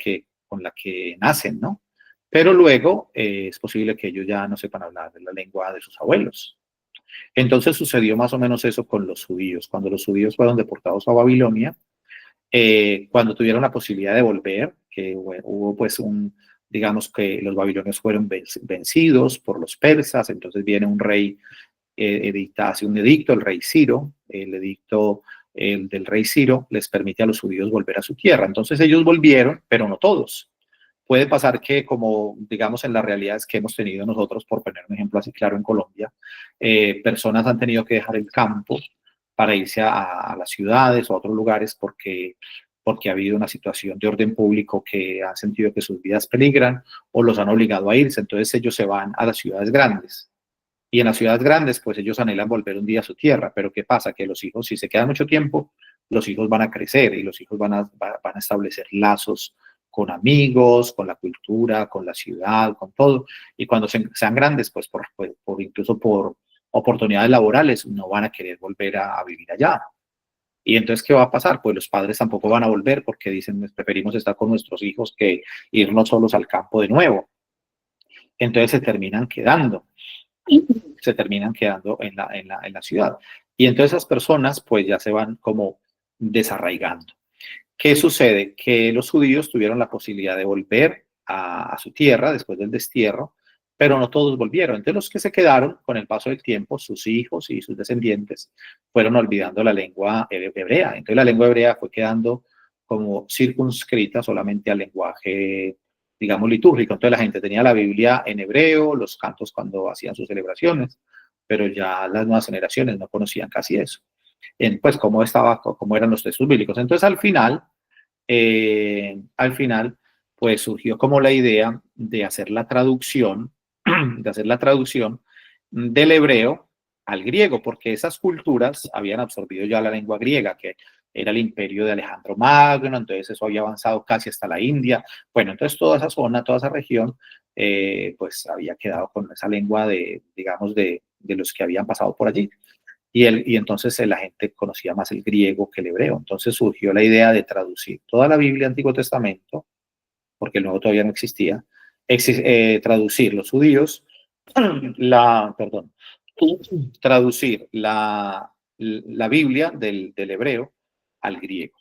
con la que nacen, ¿no? Pero luego es posible que ellos ya no sepan hablar de la lengua de sus abuelos. Entonces sucedió más o menos eso con los judíos. Cuando los judíos fueron deportados a Babilonia, cuando tuvieron la posibilidad de volver, que hubo pues digamos que los babilonios fueron vencidos por los persas, entonces viene un rey, hace un edicto, el rey Ciro, el edicto del rey Ciro les permite a los judíos volver a su tierra. Entonces ellos volvieron, pero no todos. Puede pasar que, como digamos en las realidades que hemos tenido nosotros, por poner un ejemplo así claro en Colombia, personas han tenido que dejar el campo para irse a las ciudades o a otros lugares porque ha habido una situación de orden público que han sentido que sus vidas peligran o los han obligado a irse. Entonces ellos se van a las ciudades grandes. Y en las ciudades grandes, pues ellos anhelan volver un día a su tierra. Pero ¿qué pasa? Que los hijos, si se quedan mucho tiempo, los hijos van a crecer y los hijos van a establecer lazos con amigos, con la cultura, con la ciudad, con todo. Y cuando sean grandes, pues incluso por oportunidades laborales, no van a querer volver a vivir allá. Y entonces, ¿qué va a pasar? Pues los padres tampoco van a volver porque dicen, preferimos estar con nuestros hijos que irnos solos al campo de nuevo. Entonces se terminan quedando en la ciudad. Y entonces esas personas pues ya se van como desarraigando. ¿Qué sucede? Que los judíos tuvieron la posibilidad de volver a su tierra después del destierro, pero no todos volvieron. Entonces los que se quedaron con el paso del tiempo, sus hijos y sus descendientes, fueron olvidando la lengua hebrea. Entonces la lengua hebrea fue quedando como circunscrita solamente al lenguaje, digamos, litúrgico. Entonces la gente tenía la Biblia en hebreo, los cantos cuando hacían sus celebraciones, pero ya las nuevas generaciones no conocían casi eso. Pues cómo eran los textos bíblicos. Entonces al final, pues surgió como la idea de hacer la traducción, del hebreo al griego, porque esas culturas habían absorbido ya la lengua griega, que era el imperio de Alejandro Magno, entonces eso había avanzado casi hasta la India. Bueno, entonces toda esa zona, toda esa región, pues había quedado con esa lengua digamos, de los que habían pasado por allí. Y entonces la gente conocía más el griego que el hebreo. Entonces surgió la idea de traducir toda la Biblia, Antiguo Testamento, porque el Nuevo todavía no existía, traducir los judíos, traducir la Biblia del hebreo al griego.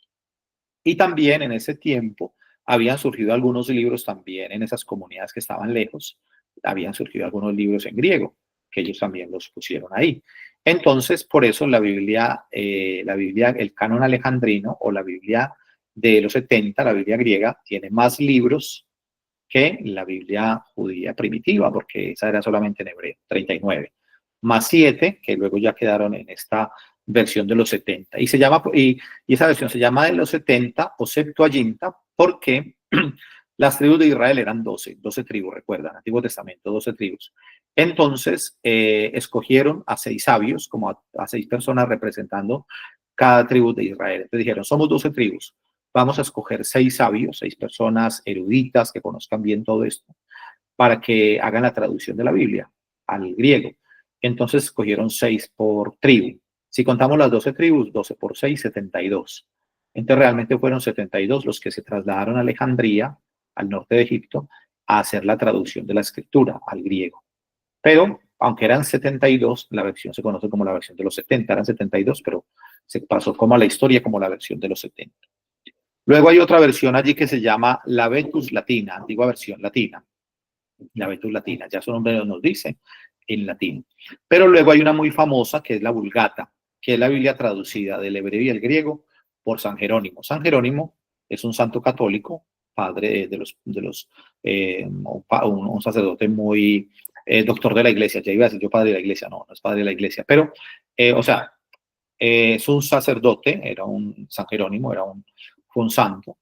Y también en ese tiempo habían surgido algunos libros también en esas comunidades que estaban lejos, habían surgido algunos libros en griego, que ellos también los pusieron ahí. Entonces, por eso la Biblia, el canon alejandrino o la Biblia de los 70, la Biblia griega, tiene más libros que la Biblia judía primitiva, porque esa era solamente en hebreo, 39, más 7, que luego ya quedaron en esta versión de los 70. Y, y esa versión se llama de los 70 o Septuaginta porque las tribus de Israel eran 12 tribus, recuerdan, Antiguo Testamento, 12 tribus. Entonces, escogieron a 6 sabios, como a 6 personas representando cada tribu de Israel. Entonces dijeron, somos 12 tribus, vamos a escoger 6 sabios, 6 personas eruditas que conozcan bien todo esto, para que hagan la traducción de la Biblia al griego. Entonces escogieron 6 por tribu. Si contamos las 12 tribus, 12 por 6, 72. Entonces realmente fueron 72 los que se trasladaron a Alejandría, al norte de Egipto, a hacer la traducción de la escritura al griego. Pero, aunque eran 72, la versión se conoce como la versión de los 70, eran 72, pero se pasó como a la historia como la versión de los 70. Luego hay otra versión allí que se llama la Vetus Latina, antigua versión latina. La Vetus Latina, ya su nombre nos dice, en latín. Pero luego hay una muy famosa que es la Vulgata, que es la Biblia traducida del hebreo y el griego por San Jerónimo. San Jerónimo es un santo católico, padre un sacerdote muy doctor de la iglesia. Ya iba a decir yo padre de la iglesia, no es padre de la iglesia, pero, es un sacerdote, San Jerónimo, fue un santo,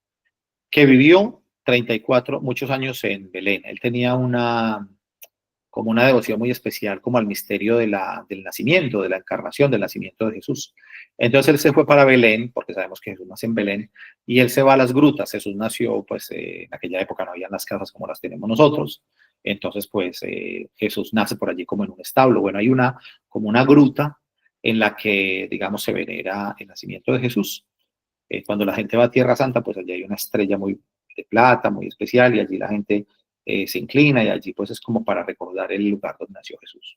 que vivió 34, muchos años en Belén. Él tenía como una devoción muy especial como al misterio del nacimiento, de la encarnación, del nacimiento de Jesús. Entonces él se fue para Belén, porque sabemos que Jesús nace en Belén, y él se va a las grutas. Jesús nació, pues en aquella época no había las casas como las tenemos nosotros, entonces pues Jesús nace por allí como en un establo. Bueno, hay como una gruta en la que, digamos, se venera el nacimiento de Jesús. Cuando la gente va a Tierra Santa, pues allí hay una estrella muy de plata, muy especial, y allí la gente se inclina, y allí pues es como para recordar el lugar donde nació Jesús.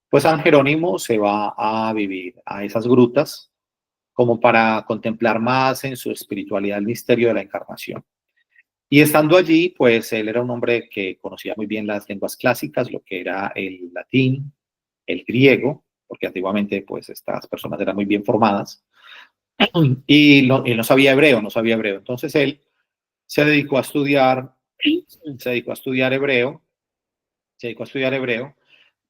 Pues San Jerónimo se va a vivir a esas grutas como para contemplar más en su espiritualidad el misterio de la encarnación. Y estando allí, pues él era un hombre que conocía muy bien las lenguas clásicas, lo que era el latín, el griego, porque antiguamente pues estas personas eran muy bien formadas, y él no sabía hebreo, Entonces él se dedicó a estudiar hebreo,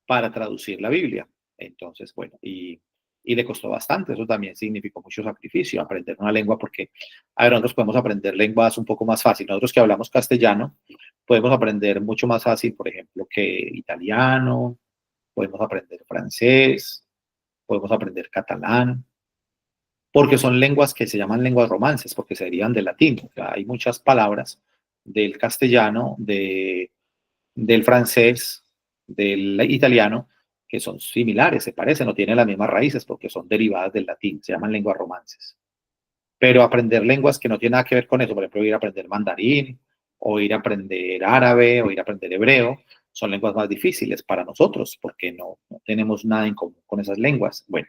para traducir la Biblia. Entonces, bueno, y le costó bastante, eso también significó mucho sacrificio, aprender una lengua, porque, a ver, nosotros podemos aprender lenguas un poco más fácil. Nosotros que hablamos castellano, podemos aprender mucho más fácil, por ejemplo, que italiano, podemos aprender francés, podemos aprender catalán, porque son lenguas que se llaman lenguas romances, porque se derivan del latín. O sea, hay muchas palabras del castellano, del francés, del italiano, que son similares, se parecen, no tienen las mismas raíces porque son derivadas del latín, se llaman lenguas romances. Pero aprender lenguas que no tienen nada que ver con eso, por ejemplo, ir a aprender mandarín, o ir a aprender árabe, o ir a aprender hebreo, son lenguas más difíciles para nosotros porque no tenemos nada en común con esas lenguas. Bueno,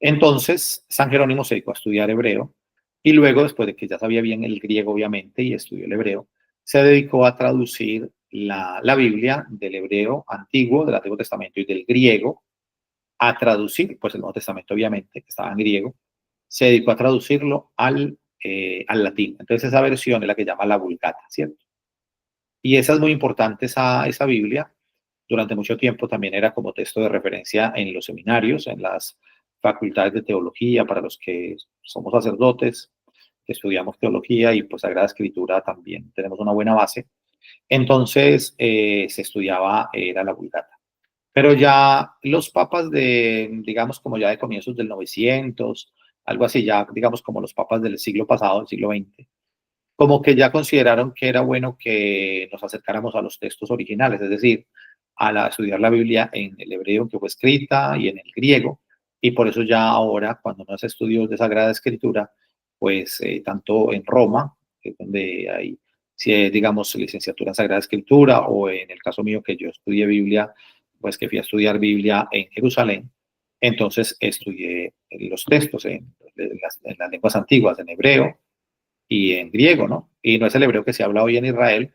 entonces San Jerónimo se dedicó a estudiar hebreo, y luego, después de que ya sabía bien el griego, obviamente, y estudió el hebreo, se dedicó a traducir la Biblia del hebreo antiguo, del Antiguo Testamento, y del griego, a traducir, pues el Nuevo Testamento, obviamente, que estaba en griego, se dedicó a traducirlo al latín. Entonces esa versión es la que llama la Vulgata, ¿cierto? Y esa es muy importante, esa Biblia. Durante mucho tiempo también era como texto de referencia en los seminarios, en las facultades de teología, para los que somos sacerdotes, que estudiamos teología, y pues Sagrada Escritura también tenemos una buena base. Entonces se estudiaba, era la Vulgata. Pero ya los papas digamos, como ya de comienzos del 900, algo así, ya digamos como los papas del siglo pasado, del siglo XX, como que ya consideraron que era bueno que nos acercáramos a los textos originales, es decir, estudiar la Biblia en el hebreo que fue escrita y en el griego, y por eso ya ahora, cuando uno hace estudios de Sagrada Escritura, pues tanto en Roma, que es donde hay, si digamos, licenciatura en Sagrada Escritura, o en el caso mío que yo estudié Biblia, pues que fui a estudiar Biblia en Jerusalén, entonces estudié los textos en las lenguas antiguas, en hebreo y en griego, ¿no? Y no es el hebreo que se habla hoy en Israel,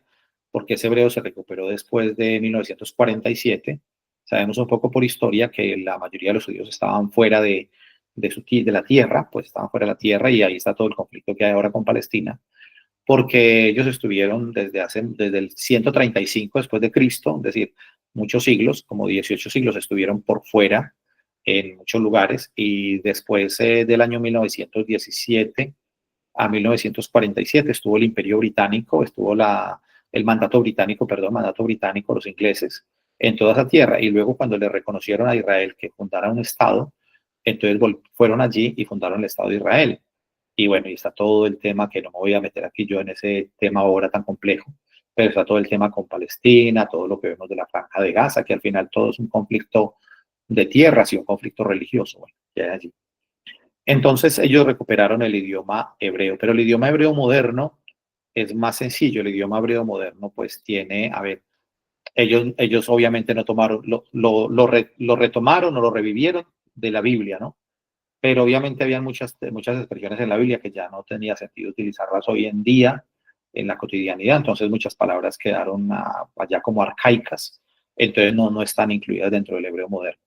porque ese hebreo se recuperó después de 1947. Sabemos un poco por historia que la mayoría de los judíos estaban fuera de la tierra, pues estaban fuera de la tierra, y ahí está todo el conflicto que hay ahora con Palestina. porque ellos estuvieron desde el 135 después de Cristo, es decir, muchos siglos, como 18 siglos, estuvieron por fuera en muchos lugares, y después del año 1917 a 1947 estuvo el Imperio Británico, estuvo el mandato británico, los ingleses, en toda esa tierra, y luego cuando le reconocieron a Israel que fundara un Estado, entonces fueron allí y fundaron el Estado de Israel. Y bueno, y está todo el tema, que no me voy a meter aquí yo en ese tema ahora tan complejo, pero está todo el tema con Palestina, todo lo que vemos de la Franja de Gaza, que al final todo es un conflicto de tierras y un conflicto religioso, bueno, que hay allí. Entonces ellos recuperaron el idioma hebreo, pero el idioma hebreo moderno es más sencillo. El idioma hebreo moderno pues tiene, a ver, ellos obviamente no tomaron, lo retomaron o lo revivieron de la Biblia, ¿no? Pero obviamente habían muchas expresiones en la Biblia que ya no tenía sentido utilizarlas hoy en día en la cotidianidad, entonces muchas palabras quedaron allá como arcaicas, entonces no están incluidas dentro del hebreo moderno.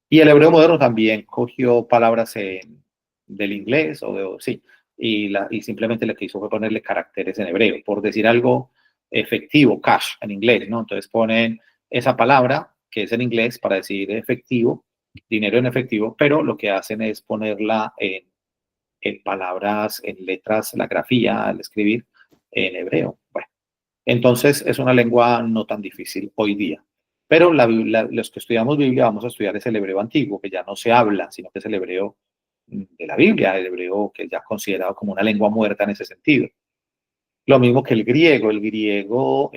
Y el hebreo moderno también cogió palabras del inglés, sí, y simplemente lo que hizo fue ponerle caracteres en hebreo, por decir algo efectivo, cash en inglés, ¿no? Entonces ponen esa palabra que es en inglés para decir efectivo, dinero en efectivo, pero lo que hacen es ponerla en palabras, en letras, la grafía, al escribir en hebreo. Bueno, entonces es una lengua no tan difícil hoy día. Pero los que estudiamos Biblia vamos a estudiar es el hebreo antiguo, que ya no se habla, sino que es el hebreo de la Biblia, el hebreo que ya es considerado como una lengua muerta en ese sentido. Lo mismo que el griego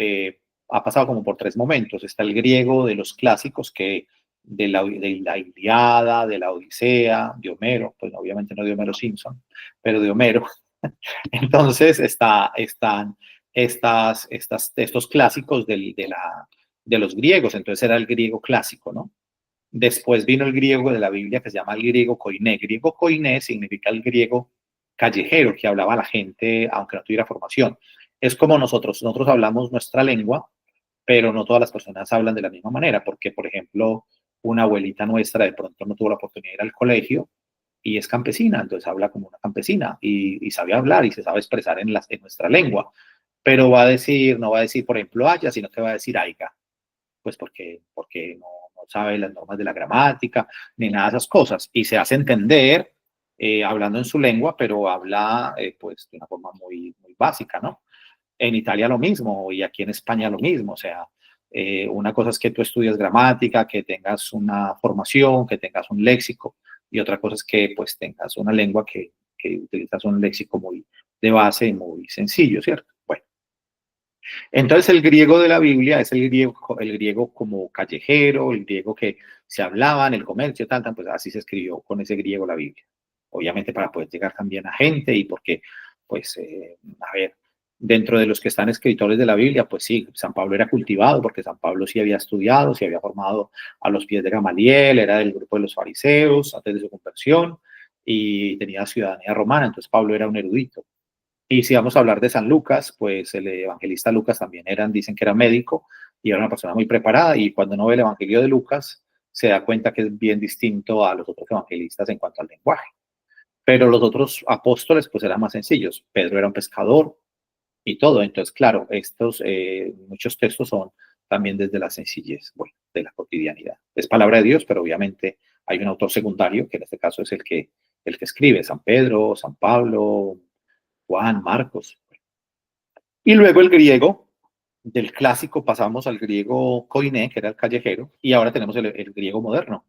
ha pasado como por tres momentos. Está el griego de los clásicos, que de la Ilíada, de la Odisea, de Homero, pues obviamente no de Homero Simpson, pero de Homero. Entonces están estos clásicos de los griegos, entonces era el griego clásico, ¿no? Después vino el griego de la Biblia, que se llama el griego koiné. Griego koiné significa el griego callejero, que hablaba la gente aunque no tuviera formación. Es como nosotros hablamos nuestra lengua, pero no todas las personas hablan de la misma manera, porque, por ejemplo, una abuelita nuestra de pronto no tuvo la oportunidad de ir al colegio y es campesina, entonces habla como una campesina y sabe hablar y se sabe expresar en nuestra lengua, pero no va a decir, por ejemplo, haya, sino que va a decir aiga, pues porque no sabe las normas de la gramática ni nada de esas cosas, y se hace entender hablando en su lengua, pero habla pues de una forma muy básica, ¿no? En Italia lo mismo, y aquí en España lo mismo, o sea, una cosa es que tú estudias gramática, que tengas una formación, que tengas un léxico, y otra cosa es que pues tengas una lengua que utilizas un léxico muy de base y muy sencillo, ¿cierto? Bueno, entonces el griego de la Biblia es el griego como callejero, el griego que se hablaba en el comercio, pues así se escribió con ese griego la Biblia. Obviamente para poder llegar también a gente, y porque, pues, a ver, dentro de los que están escritores de la Biblia, pues sí, San Pablo era cultivado, porque San Pablo sí había estudiado, sí había formado a los pies de Gamaliel, era del grupo de los fariseos antes de su conversión, y tenía ciudadanía romana, entonces Pablo era un erudito. Y si vamos a hablar de San Lucas, pues el evangelista Lucas también dicen que era médico y era una persona muy preparada, y cuando uno ve el evangelio de Lucas se da cuenta que es bien distinto a los otros evangelistas en cuanto al lenguaje. Pero los otros apóstoles pues eran más sencillos. Pedro era un pescador y todo. Entonces, claro, muchos textos son también desde la sencillez, bueno, de la cotidianidad. Es palabra de Dios, pero obviamente hay un autor secundario, que en este caso es el que escribe, San Pedro, San Pablo, Juan, Marcos. Y luego el griego, del clásico pasamos al griego koiné, que era el callejero, y ahora tenemos el griego moderno.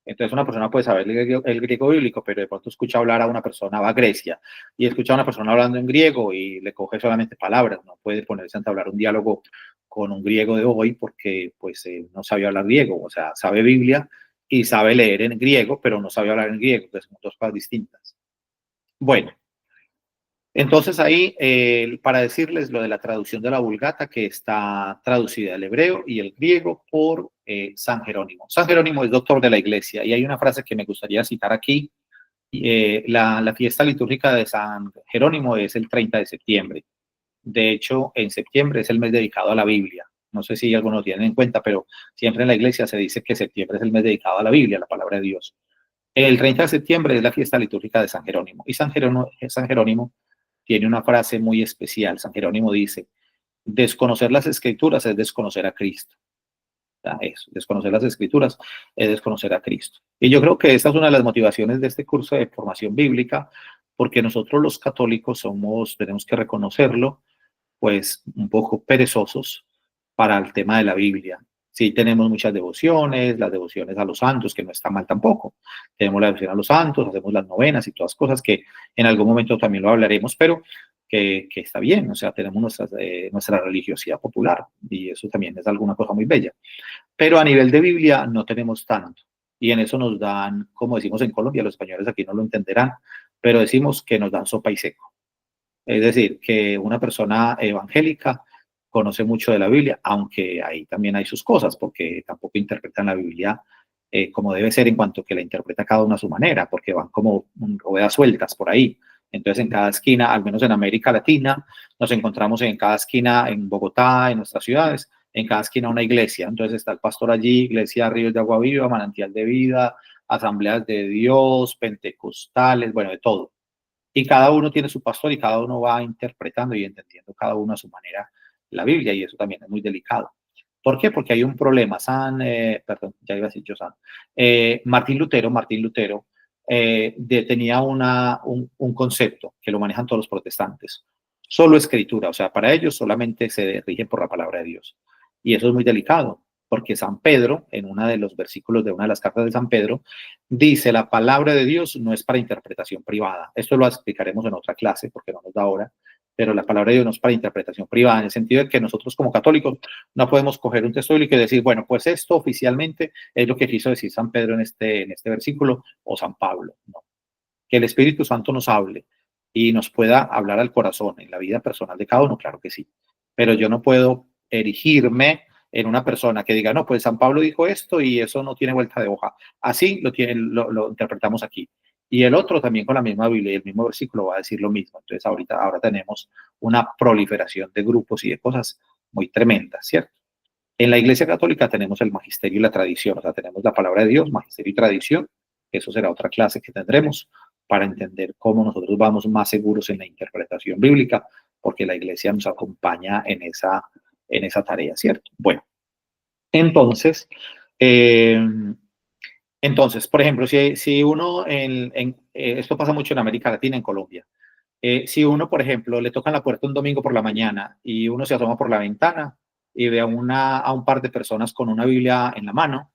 Entonces una persona puede saber el griego bíblico, pero de pronto escucha hablar a una persona, va a Grecia, y escucha a una persona hablando en griego y le coge solamente palabras, no puede ponerse a entablar un diálogo con un griego de hoy porque pues no sabe hablar griego, o sea, sabe Biblia y sabe leer en griego, pero no sabe hablar en griego, que son dos cosas distintas. Bueno, entonces ahí, para decirles lo de la traducción de la Vulgata, que está traducida al hebreo y el griego por San Jerónimo. San Jerónimo es doctor de la iglesia, y hay una frase que me gustaría citar aquí. La fiesta litúrgica de San Jerónimo es el 30 de septiembre. De hecho, en septiembre es el mes dedicado a la Biblia. No sé si algunos lo tienen en cuenta, pero siempre en la iglesia se dice que septiembre es el mes dedicado a la Biblia, a la palabra de Dios. El 30 de septiembre es la fiesta litúrgica de San Jerónimo. Y San Jerónimo tiene una frase muy especial. San Jerónimo dice, desconocer las escrituras es desconocer a Cristo. O sea, eso, desconocer las escrituras es desconocer a Cristo. Y yo creo que esta es una de las motivaciones de este curso de formación bíblica, porque nosotros los católicos tenemos que reconocerlo, pues un poco perezosos para el tema de la Biblia. Sí, tenemos muchas devociones, las devociones a los santos, que no está mal tampoco. Tenemos la devoción a los santos, hacemos las novenas y todas cosas que en algún momento también lo hablaremos, pero que está bien, o sea, tenemos nuestra religiosidad popular y eso también es alguna cosa muy bella. Pero a nivel de Biblia no tenemos tanto. Y en eso nos dan, como decimos en Colombia, los españoles aquí no lo entenderán, pero decimos que nos dan sopa y seco. Es decir, que una persona evangélica conoce mucho de la Biblia, aunque ahí también hay sus cosas, porque tampoco interpretan la Biblia como debe ser en cuanto que la interpreta cada uno a su manera, porque van como ruedas sueltas por ahí. Entonces, en cada esquina, al menos en América Latina, nos encontramos en cada esquina, en Bogotá, en nuestras ciudades, en cada esquina una iglesia. Entonces está el pastor allí, iglesia Ríos de Agua Viva, Manantial de Vida, Asambleas de Dios, Pentecostales, bueno, de todo. Y cada uno tiene su pastor y cada uno va interpretando y entendiendo cada uno a su manera la Biblia, y eso también es muy delicado. ¿Por qué? Porque hay un problema. Perdón, ya iba a decir yo Martín Lutero tenía un concepto que lo manejan todos los protestantes. Solo escritura, o sea, para ellos solamente se rigen por la palabra de Dios. Y eso es muy delicado, porque San Pedro, en uno de los versículos de una de las cartas de San Pedro, dice, la palabra de Dios no es para interpretación privada. Esto lo explicaremos en otra clase, porque no nos da hora, pero la palabra de Dios no es para interpretación privada, en el sentido de que nosotros como católicos no podemos coger un texto bíblico y decir, bueno, pues esto oficialmente es lo que quiso decir San Pedro en este versículo, o San Pablo. No. Que el Espíritu Santo nos hable y nos pueda hablar al corazón en la vida personal de cada uno, claro que sí. Pero yo no puedo erigirme en una persona que diga, no, pues San Pablo dijo esto y eso no tiene vuelta de hoja. Así lo interpretamos aquí. Y el otro también con la misma Biblia y el mismo versículo va a decir lo mismo. Entonces ahora tenemos una proliferación de grupos y de cosas muy tremendas, ¿cierto? En la Iglesia Católica tenemos el magisterio y la tradición, o sea, tenemos la palabra de Dios, magisterio y tradición. Eso será otra clase que tendremos para entender cómo nosotros vamos más seguros en la interpretación bíblica, porque la Iglesia nos acompaña en esa tarea, ¿cierto? Bueno, entonces, por ejemplo, si uno, esto pasa mucho en América Latina, en Colombia, si uno, por ejemplo, le tocan la puerta un domingo por la mañana y uno se asoma por la ventana y ve a un par de personas con una Biblia en la mano,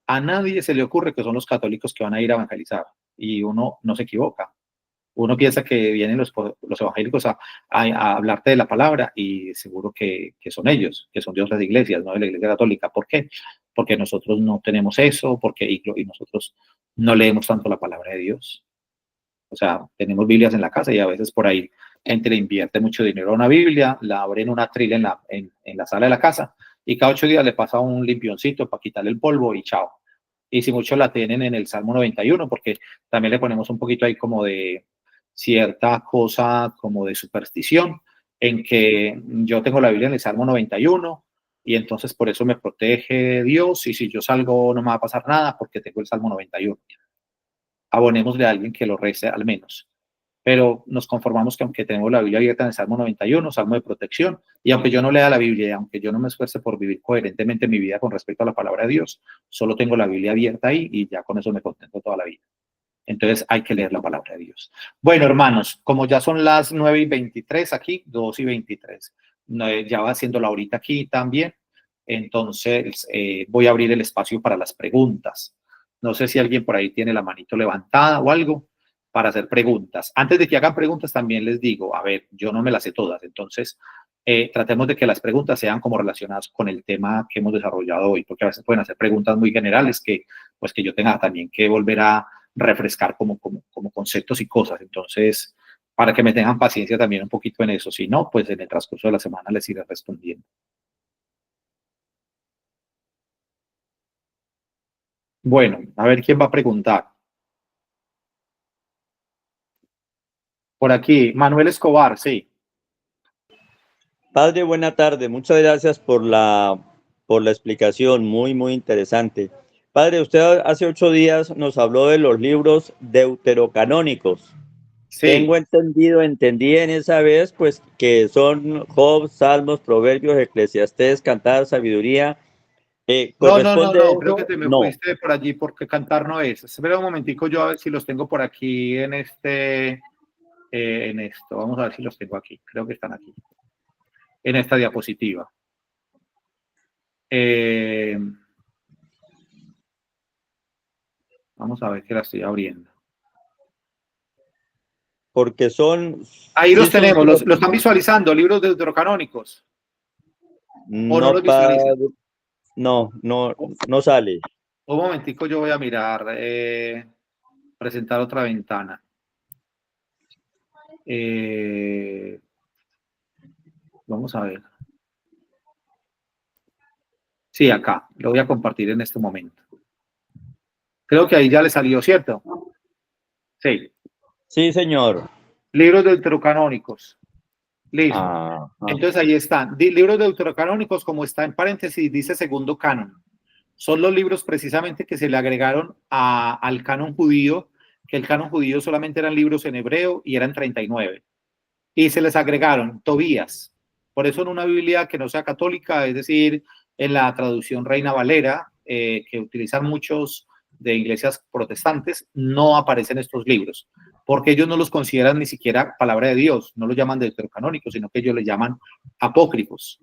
a nadie se le ocurre que son los católicos que van a ir a evangelizar, y uno no se equivoca. Uno piensa que vienen los evangélicos a hablarte de la palabra, y seguro que son ellos, que son de otras iglesias, no de la Iglesia Católica. ¿Por qué? Porque nosotros no tenemos eso, y nosotros no leemos tanto la palabra de Dios. O sea, tenemos Biblias en la casa y a veces por ahí gente le invierte mucho dinero a una Biblia, la abre en una trila en la sala de la casa, y cada 8 días le pasa un limpioncito para quitarle el polvo y chao. Y si mucho la tienen en el Salmo 91, porque también le ponemos un poquito ahí como de cierta cosa, como de superstición, en que yo tengo la Biblia en el Salmo 91 y entonces por eso me protege Dios, y si yo salgo no me va a pasar nada porque tengo el Salmo 91. Abonémosle a alguien que lo rece al menos. Pero nos conformamos que aunque tenemos la Biblia abierta en el Salmo 91, Salmo de protección, y aunque yo no lea la Biblia, aunque yo no me esfuerce por vivir coherentemente mi vida con respecto a la palabra de Dios, solo tengo la Biblia abierta ahí y ya con eso me contento toda la vida. Entonces hay que leer la palabra de Dios. Bueno, hermanos, como ya son las 9:23 aquí, 2:23, ya va siendo la horita aquí también, entonces voy a abrir el espacio para las preguntas. No sé si alguien por ahí tiene la manito levantada o algo para hacer preguntas. Antes de que hagan preguntas, también les digo, a ver, yo no me las sé todas, entonces tratemos de que las preguntas sean como relacionadas con el tema que hemos desarrollado hoy, porque a veces pueden hacer preguntas muy generales que yo tenga también que volver a refrescar como conceptos y cosas. Entonces, para que me tengan paciencia también un poquito en eso. Si no, pues en el transcurso de la semana les iré respondiendo. Bueno, a ver quién va a preguntar. Por aquí, Manuel Escobar, sí. Padre, buena tarde. Muchas gracias por la explicación, muy, muy interesante. Padre, usted hace 8 días nos habló de los libros deuterocanónicos. Sí. Entendí en esa vez, pues, que son Job, Salmos, Proverbios, Eclesiastés, Cantar, Sabiduría. ¿Corresponde Creo que eso? te me No. fuiste por allí porque cantar no es. Espera un momentico, yo a ver si los tengo por aquí en en esto. Vamos a ver si los tengo aquí. Creo que están aquí. En esta diapositiva. Vamos a ver que la estoy abriendo. Porque son... Ahí sí los son tenemos, los están visualizando, libros deuterocanónicos. ¿O no no, los visualizan? no sale. Un momentico, yo voy a mirar, presentar otra ventana. Vamos a ver. Sí, acá, lo voy a compartir en este momento. Creo que ahí ya le salió, ¿cierto? Sí. Sí, señor. Libros deuterocanónicos. Listo. Ah, Entonces ahí están. Libros deuterocanónicos, como está en paréntesis, dice segundo canon. Son los libros precisamente que se le agregaron al canon judío, que el canon judío solamente eran libros en hebreo y eran 39. Y se les agregaron Tobías. Por eso en una Biblia que no sea católica, es decir, en la traducción Reina Valera, que utilizan muchos de iglesias protestantes, no aparecen estos libros, porque ellos no los consideran ni siquiera palabra de Dios, no los llaman deuterocanónicos, sino que ellos le llaman apócrifos.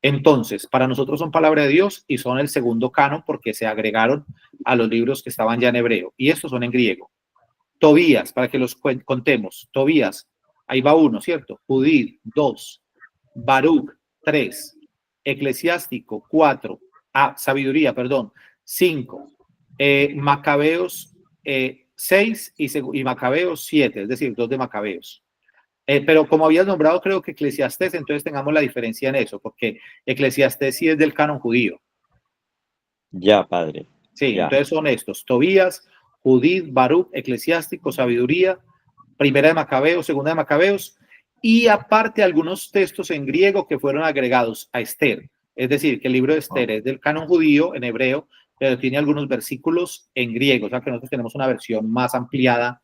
Entonces, para nosotros son palabra de Dios y son el segundo canon porque se agregaron a los libros que estaban ya en hebreo, y estos son en griego. Tobías, para que los contemos, Tobías, ahí va uno, ¿cierto? Judith, 2, Baruch, 3, Eclesiástico, 4, Sabiduría, perdón, 5, Macabeos, 6 y Macabeos, 7, es decir, 2 de Macabeos. Pero como habías nombrado, creo que Eclesiastés, entonces tengamos la diferencia en eso, porque Eclesiastés sí es del canon judío. ya, padre. Sí, Ya. entonces son estos: Tobías, Judith, Baruch, Eclesiástico, Sabiduría, Primera de Macabeos, Segunda de Macabeos, y aparte algunos textos en griego que fueron agregados a Esther. Es decir, que el libro de Esther es del canon judío en hebreo, pero tiene algunos versículos en griego, o sea que nosotros tenemos una versión más ampliada,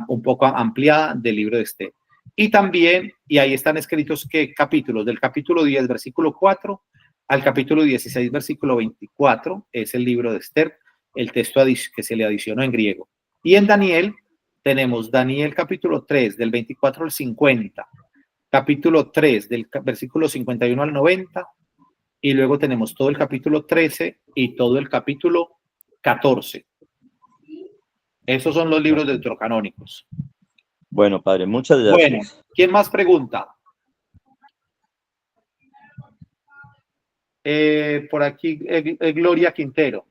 un poco ampliada del libro de Esther. Y también, y ahí están escritos qué capítulos, del capítulo 10, versículo 4, al capítulo 16, versículo 24, es el libro de Esther, el texto que se le adicionó en griego. Y en Daniel tenemos Daniel capítulo 3, del 24 al 50, capítulo 3, del versículo 51 al 90, y luego tenemos todo el capítulo 13 y todo el capítulo 14. Esos son los libros deuterocanónicos. Bueno, padre, muchas gracias. Bueno, ¿quién más pregunta? Por aquí, Gloria Quintero.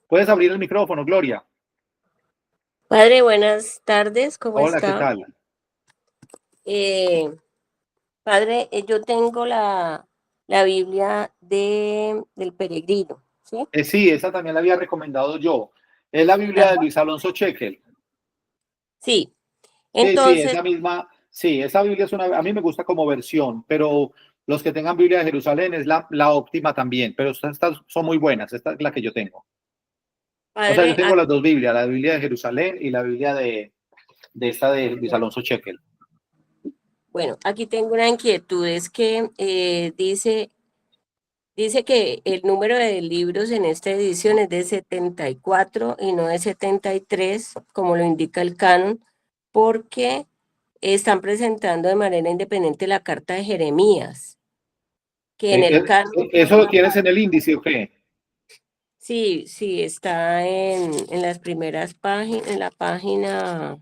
¿Puedes abrir el micrófono, Gloria? Padre, buenas tardes, ¿cómo Hola, está? ¿qué tal? Padre, yo tengo la Biblia del peregrino, ¿sí? Sí, esa también la había recomendado yo. Es la Biblia de Luis Alonso Chequel. Sí, Sí, entonces, esa misma, sí, esa Biblia es a mí me gusta como versión, pero los que tengan Biblia de Jerusalén es la óptima también, pero estas son muy buenas, esta es la que yo tengo. O sea, yo padre, tengo las dos Biblias, la Biblia de Jerusalén y la Biblia de esta de Luis Alonso Chequel. bueno, aquí tengo una inquietud, es que dice que el número de libros en esta edición es de 74 y no de 73, como lo indica el canon, porque están presentando de manera independiente la carta de Jeremías, que en el canon ¿Eso lo tienes en el índice o qué? sí, sí, está en las primeras páginas, en la página,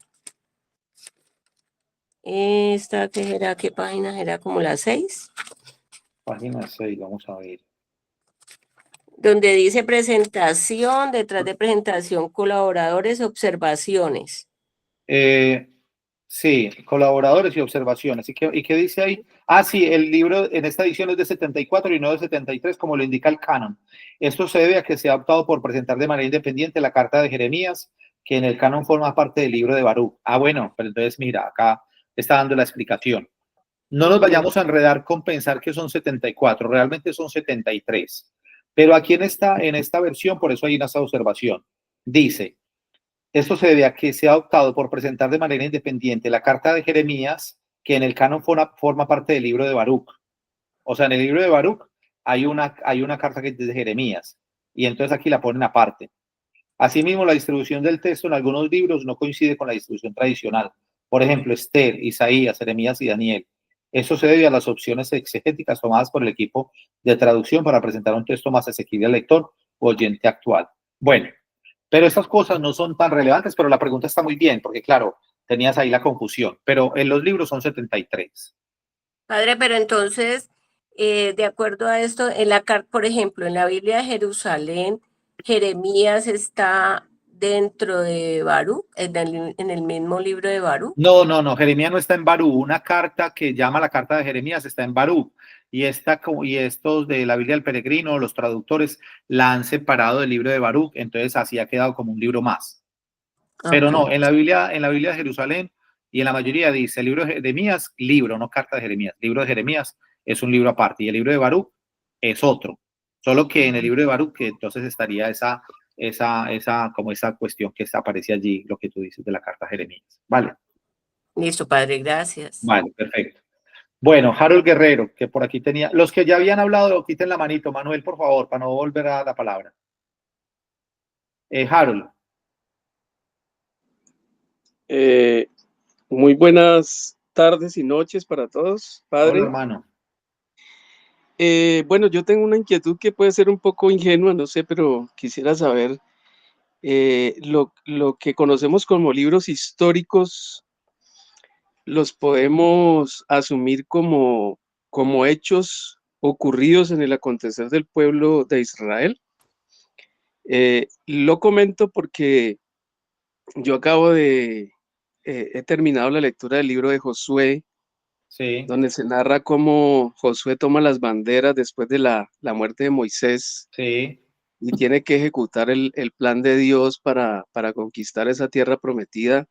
esta que era, ¿qué página era? Como la 6, Página 6, vamos a ver. donde dice presentación, detrás de presentación, colaboradores, observaciones. Sí, colaboradores y observaciones. ¿Y qué dice ahí? Ah, sí, el libro en esta edición es de 74 y no de 73, como lo indica el canon. Esto se debe a que se ha optado por presentar de manera independiente la carta de Jeremías, que en el canon forma parte del libro de Baruch. Ah, bueno, pero entonces mira, acá está dando la explicación. No nos vayamos a enredar con pensar que son 74, realmente son 73. Pero aquí en esta versión, por eso hay una observación. Dice, Esto se debe a que se ha optado por presentar de manera independiente la carta de Jeremías, que en el canon forma parte del libro de Baruch. O sea, en el libro de Baruch hay una carta que es de Jeremías, y entonces aquí la ponen aparte. Asimismo, la distribución del texto en algunos libros no coincide con la distribución tradicional. Por ejemplo, Esther, Isaías, Jeremías y Daniel. Eso se debe a las opciones exegéticas tomadas por el equipo de traducción para presentar un texto más asequible al lector o oyente actual. Bueno, pero estas cosas no son tan relevantes, pero la pregunta está muy bien, porque claro, tenías ahí la confusión, pero en los libros son 73. Padre, pero entonces, de acuerdo a esto, en la carta, por ejemplo, en la Biblia de Jerusalén, Jeremías está dentro de Baruch, en el mismo libro de Baruch. No, Jeremías no está en Baruch. Una carta que llama la carta de Jeremías está en Baruch. Y estos de la Biblia del Peregrino, los traductores, la han separado del libro de Baruch, entonces así ha quedado como un libro más. Pero no, Ok. en la Biblia de Jerusalén y en la mayoría dice el libro de Jeremías, libro, no carta de Jeremías. El libro de Jeremías es un libro aparte y el libro de Baruch es otro. Solo que en el libro de Baruch, que entonces estaría esa cuestión que aparece allí, lo que tú dices de la carta de Jeremías. Vale. Listo, Padre, gracias. Vale, perfecto. Bueno, Harold Guerrero, que por aquí tenía. Los que ya habían hablado, quiten la manito. Manuel, por favor, para no volver a la palabra. Harold. Muy buenas tardes y noches para todos, padre. Hola, hermano. Bueno, yo tengo una inquietud que puede ser un poco ingenua, no sé, pero quisiera saber lo que conocemos como libros históricos, ¿los podemos asumir como hechos ocurridos en el acontecer del pueblo de Israel? Lo comento porque yo he terminado la lectura del libro de Josué, Sí, donde se narra cómo Josué toma las banderas después de la muerte de Moisés sí. y tiene que ejecutar el plan de Dios para conquistar esa tierra prometida.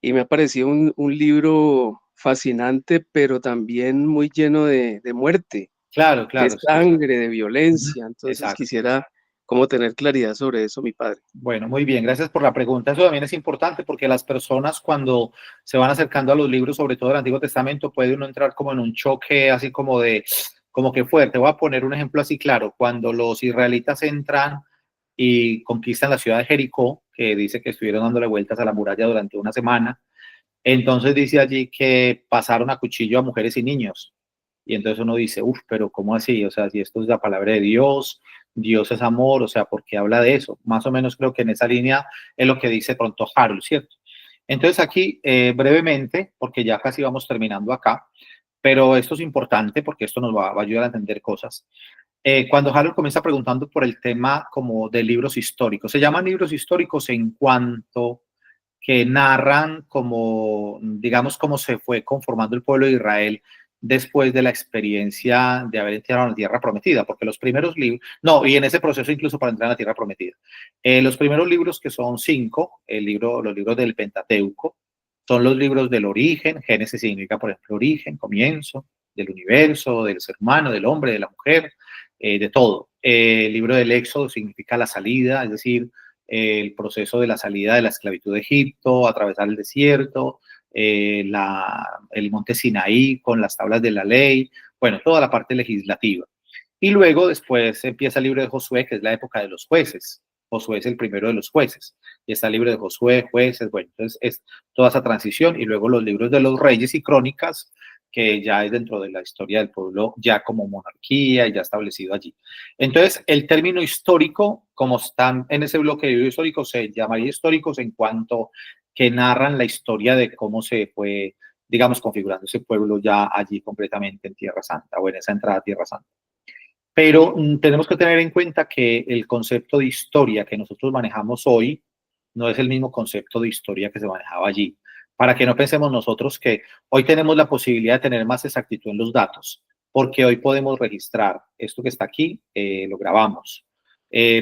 Y me ha parecido un libro fascinante, pero también muy lleno de muerte, Claro, de claro, sí. sangre, de violencia. Entonces Exacto. quisiera como tener claridad sobre eso, mi padre. Bueno, muy bien, gracias por la pregunta. Eso también es importante porque las personas cuando se van acercando a los libros, sobre todo del Antiguo Testamento, puede uno entrar como en un choque así como que fuerte. Voy a poner un ejemplo así claro. Cuando los israelitas entran y conquistan la ciudad de Jericó, que dice que estuvieron dándole vueltas a la muralla durante una semana, entonces dice allí que pasaron a cuchillo a mujeres y niños. Y entonces uno dice, uff, pero ¿cómo así? O sea, si esto es la palabra de Dios, Dios es amor, o sea, ¿por qué habla de eso? Más o menos creo que en esa línea es lo que dice pronto Harold, ¿cierto? Entonces aquí, brevemente, porque ya casi vamos terminando acá, pero esto es importante porque esto nos va a ayudar a entender cosas. Cuando Harold comienza preguntando por el tema como de libros históricos, se llaman libros históricos en cuanto que narran como, digamos, cómo se fue conformando el pueblo de Israel después de la experiencia de haber entrado en la tierra prometida, porque los primeros libros, no, y en ese proceso incluso para entrar en la tierra prometida, los primeros libros que son 5, los libros del Pentateuco, son los libros del origen. Génesis significa, por ejemplo, origen, comienzo del universo, del ser humano, del hombre, de la mujer, de todo. El libro del Éxodo significa la salida, es decir, el proceso de la salida de la esclavitud de Egipto, atravesar el desierto, el monte Sinaí con las tablas de la ley, bueno, toda la parte legislativa. Y luego después empieza el libro de Josué, que es la época de los jueces. Josué es el primero de los jueces. Y está el libro de Josué, jueces, bueno, entonces es toda esa transición. Y luego los libros de los reyes y crónicas, que ya es dentro de la historia del pueblo, ya como monarquía, ya establecido allí. Entonces, el término histórico, como están en ese bloque de libros históricos, se llamaría históricos en cuanto que narran la historia de cómo se fue, digamos, configurando ese pueblo ya allí completamente en Tierra Santa o en esa entrada a Tierra Santa. Pero tenemos que tener en cuenta que el concepto de historia que nosotros manejamos hoy no es el mismo concepto de historia que se manejaba allí. Para que no pensemos nosotros que hoy tenemos la posibilidad de tener más exactitud en los datos, porque hoy podemos registrar esto que está aquí, lo grabamos,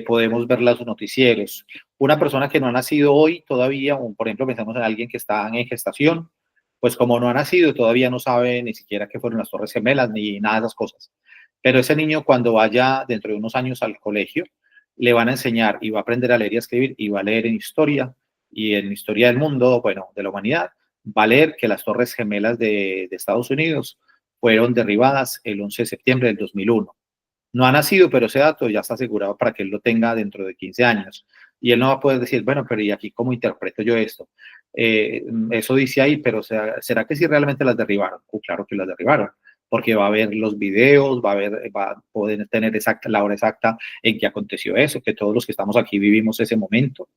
podemos ver los noticieros. Una persona que no ha nacido hoy todavía, o por ejemplo pensamos en alguien que está en gestación, pues como no ha nacido todavía no sabe ni siquiera qué fueron las Torres Gemelas ni nada de esas cosas. Pero ese niño cuando vaya dentro de unos años al colegio, le van a enseñar y va a aprender a leer y a escribir y va a leer en historia y en historia del mundo, bueno, de la humanidad, va a leer que las Torres Gemelas de Estados Unidos fueron derribadas el 11 de septiembre del 2001. No ha nacido, pero ese dato ya está asegurado para que él lo tenga dentro de 15 años. Y él no va a poder decir, bueno, pero ¿y aquí cómo interpreto yo esto? Eso dice ahí, pero ¿será que sí realmente las derribaron? Claro que las derribaron, porque va a ver los videos, va a poder tener la hora exacta en que aconteció eso, que todos los que estamos aquí vivimos ese momento.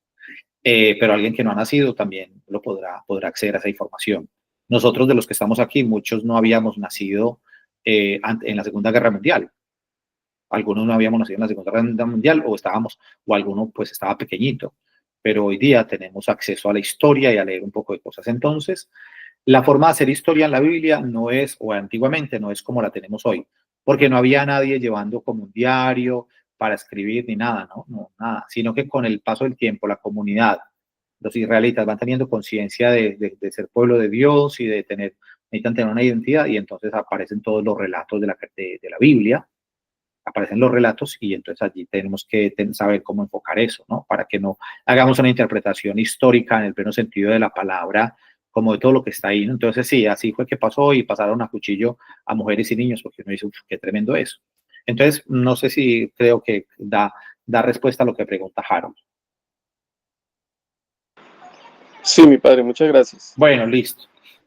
Pero alguien que no ha nacido también podrá acceder a esa información. Nosotros de los que estamos aquí, muchos no habíamos nacido en la Segunda Guerra Mundial. Algunos no habíamos nacido en la Segunda Guerra Mundial o alguno pues estaba pequeñito, pero hoy día tenemos acceso a la historia y a leer un poco de cosas. Entonces, la forma de hacer historia en la Biblia no es, o antiguamente no es como la tenemos hoy, porque no había nadie llevando como un diario para escribir ni nada, no, nada, sino que con el paso del tiempo, la comunidad, los israelitas van teniendo conciencia de ser pueblo de Dios y necesitan tener una identidad, y entonces aparecen todos los relatos de la Biblia, aparecen los relatos, y entonces allí tenemos que saber cómo enfocar eso, ¿no? Para que no hagamos una interpretación histórica en el pleno sentido de la palabra, como de todo lo que está ahí, ¿no? Entonces sí, así fue que pasó, y pasaron a cuchillo a mujeres y niños, porque uno dice, qué tremendo eso. Entonces, no sé si creo que da respuesta a lo que pregunta Harold. Sí, mi padre, muchas gracias. Bueno, listo.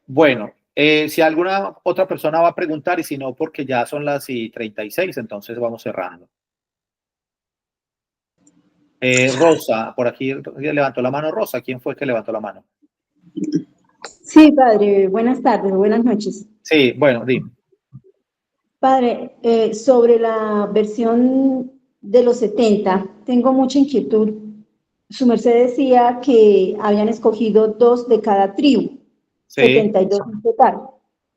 Bueno, si alguna otra persona va a preguntar, y si no, porque ya son las 36, entonces vamos cerrando. Rosa, por aquí levantó la mano Rosa. ¿Quién fue que levantó la mano? Sí, padre, buenas tardes, buenas noches. Sí, bueno, dime. Padre, sobre la versión de los 70, tengo mucha inquietud. Su merced decía que habían escogido 2 de cada tribu, Sí. 72 en total.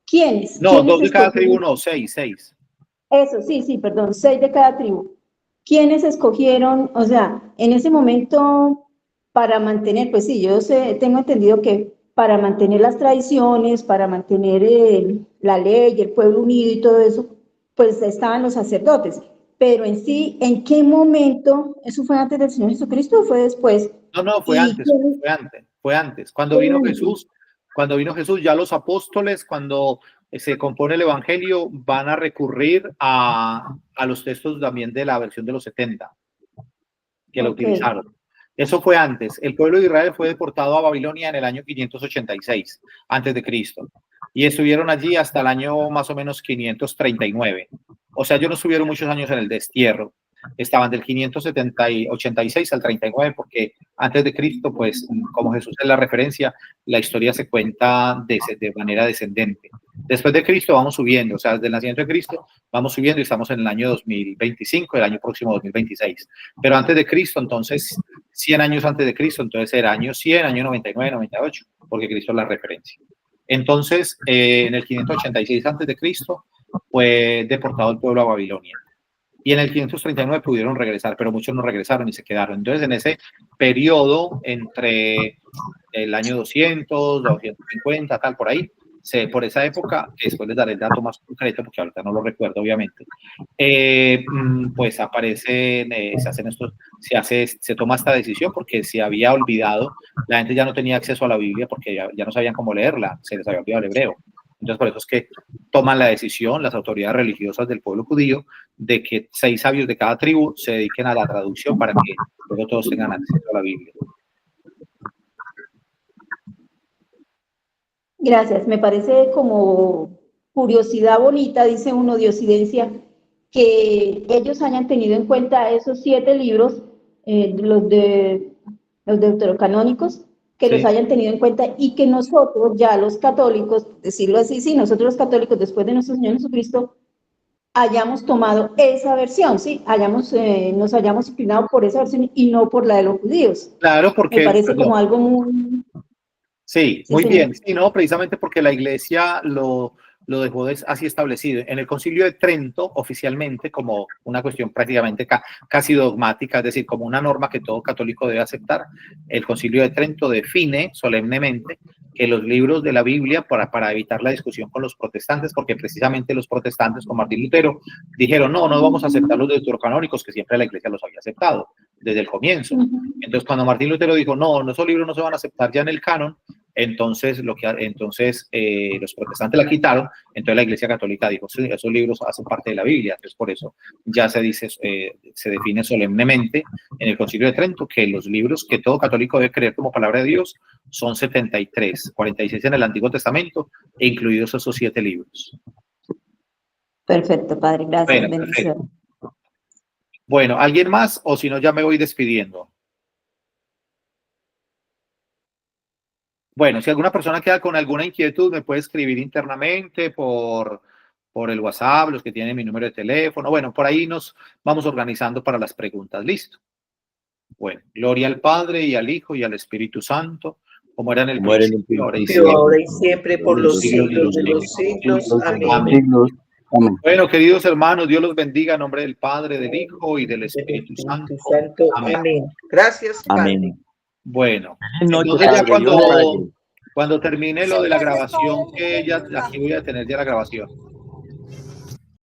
¿Quiénes? No, ¿Quiénes 2 de cada escogieron? tribu, no, 6. Eso, sí, perdón, 6 de cada tribu. ¿Quiénes escogieron? O sea, en ese momento, para mantener, pues sí, tengo entendido que para mantener las tradiciones, para mantener la ley, el pueblo unido y todo eso, pues estaban los sacerdotes. Pero en sí, ¿en qué momento? ¿Eso fue antes del Señor Jesucristo o fue después? No, fue antes. Cuando vino Jesús, ya los apóstoles, cuando se compone el Evangelio, van a recurrir a los textos también de la versión de los 70, que lo utilizaron. Eso fue antes. El pueblo de Israel fue deportado a Babilonia en el año 586, antes de Cristo, y estuvieron allí hasta el año más o menos 539. O sea, ellos no estuvieron muchos años en el destierro. Estaban del 586 al 39, porque antes de Cristo, pues, como Jesús es la referencia, la historia se cuenta de manera descendente. Después de Cristo vamos subiendo, o sea, desde el nacimiento de Cristo vamos subiendo, y estamos en el año 2025, el año próximo 2026. Pero antes de Cristo, entonces, 100 años antes de Cristo, entonces era año 100, año 99, 98, porque Cristo es la referencia. Entonces, en el 586 antes de Cristo fue deportado el pueblo a Babilonia. Y en el 539 pudieron regresar, pero muchos no regresaron y se quedaron. Entonces, en ese periodo entre el año 200, 250, tal, por ahí, por esa época, que después les daré el dato más concreto, porque ahorita no lo recuerdo, obviamente, pues aparecen, se toma esta decisión, porque se había olvidado, la gente ya no tenía acceso a la Biblia, porque ya no sabían cómo leerla, se les había olvidado el hebreo. Entonces, por eso es que toman la decisión las autoridades religiosas del pueblo judío de que 6 sabios de cada tribu se dediquen a la traducción, para que luego todos tengan acceso a la Biblia. Gracias, me parece como curiosidad bonita, dice uno, de Occidencia, que ellos hayan tenido en cuenta esos 7 libros, los deuterocanónicos, que Sí. los hayan tenido en cuenta, y que nosotros, ya los católicos, decirlo así, sí, nosotros los católicos, después de nuestro Señor Jesucristo, hayamos tomado esa versión, ¿sí? Nos hayamos inclinado por esa versión y no por la de los judíos. Claro, porque... Me parece como algo muy... Sí, Sí, muy señor. bien. Sí, no, precisamente porque la Iglesia lo dejó así establecido. En el Concilio de Trento, oficialmente, como una cuestión prácticamente casi dogmática, es decir, como una norma que todo católico debe aceptar, el Concilio de Trento define solemnemente que los libros de la Biblia, para evitar la discusión con los protestantes, porque precisamente los protestantes con Martín Lutero dijeron, no vamos a aceptar los deuterocanónicos, que siempre la Iglesia los había aceptado. desde el comienzo. Ujú. Entonces, cuando Martín Lutero dijo, no, esos libros no se van a aceptar ya en el canon, entonces los protestantes la quitaron, entonces la Iglesia Católica dijo, sí, esos libros hacen parte de la Biblia, entonces por eso ya se dice, se define solemnemente en el Concilio de Trento que los libros que todo católico debe creer como palabra de Dios son 73, 46 en el Antiguo Testamento, e incluidos esos 7 libros. Perfecto, Padre, gracias, Bueno, bendiciones. Bueno, ¿alguien más? O si no, ya me voy despidiendo. Bueno, si alguna persona queda con alguna inquietud, me puede escribir internamente por el WhatsApp, los que tienen mi número de teléfono. Bueno, por ahí nos vamos organizando para las preguntas. Listo. Bueno, gloria al Padre y al Hijo y al Espíritu Santo, como era en el Como era en el principio, ahora y principio, siempre. Ahora y siempre, por los siglos de los siglos. Amén. Amén. Bueno, queridos hermanos, Dios los bendiga en nombre del Padre, del Hijo y del Espíritu Santo. Amén. Amén. Gracias, Padre. amén. Bueno, Noche, entonces ya Padre, Dios le pague. cuando termine lo de la grabación, que ya aquí voy a tener ya la grabación.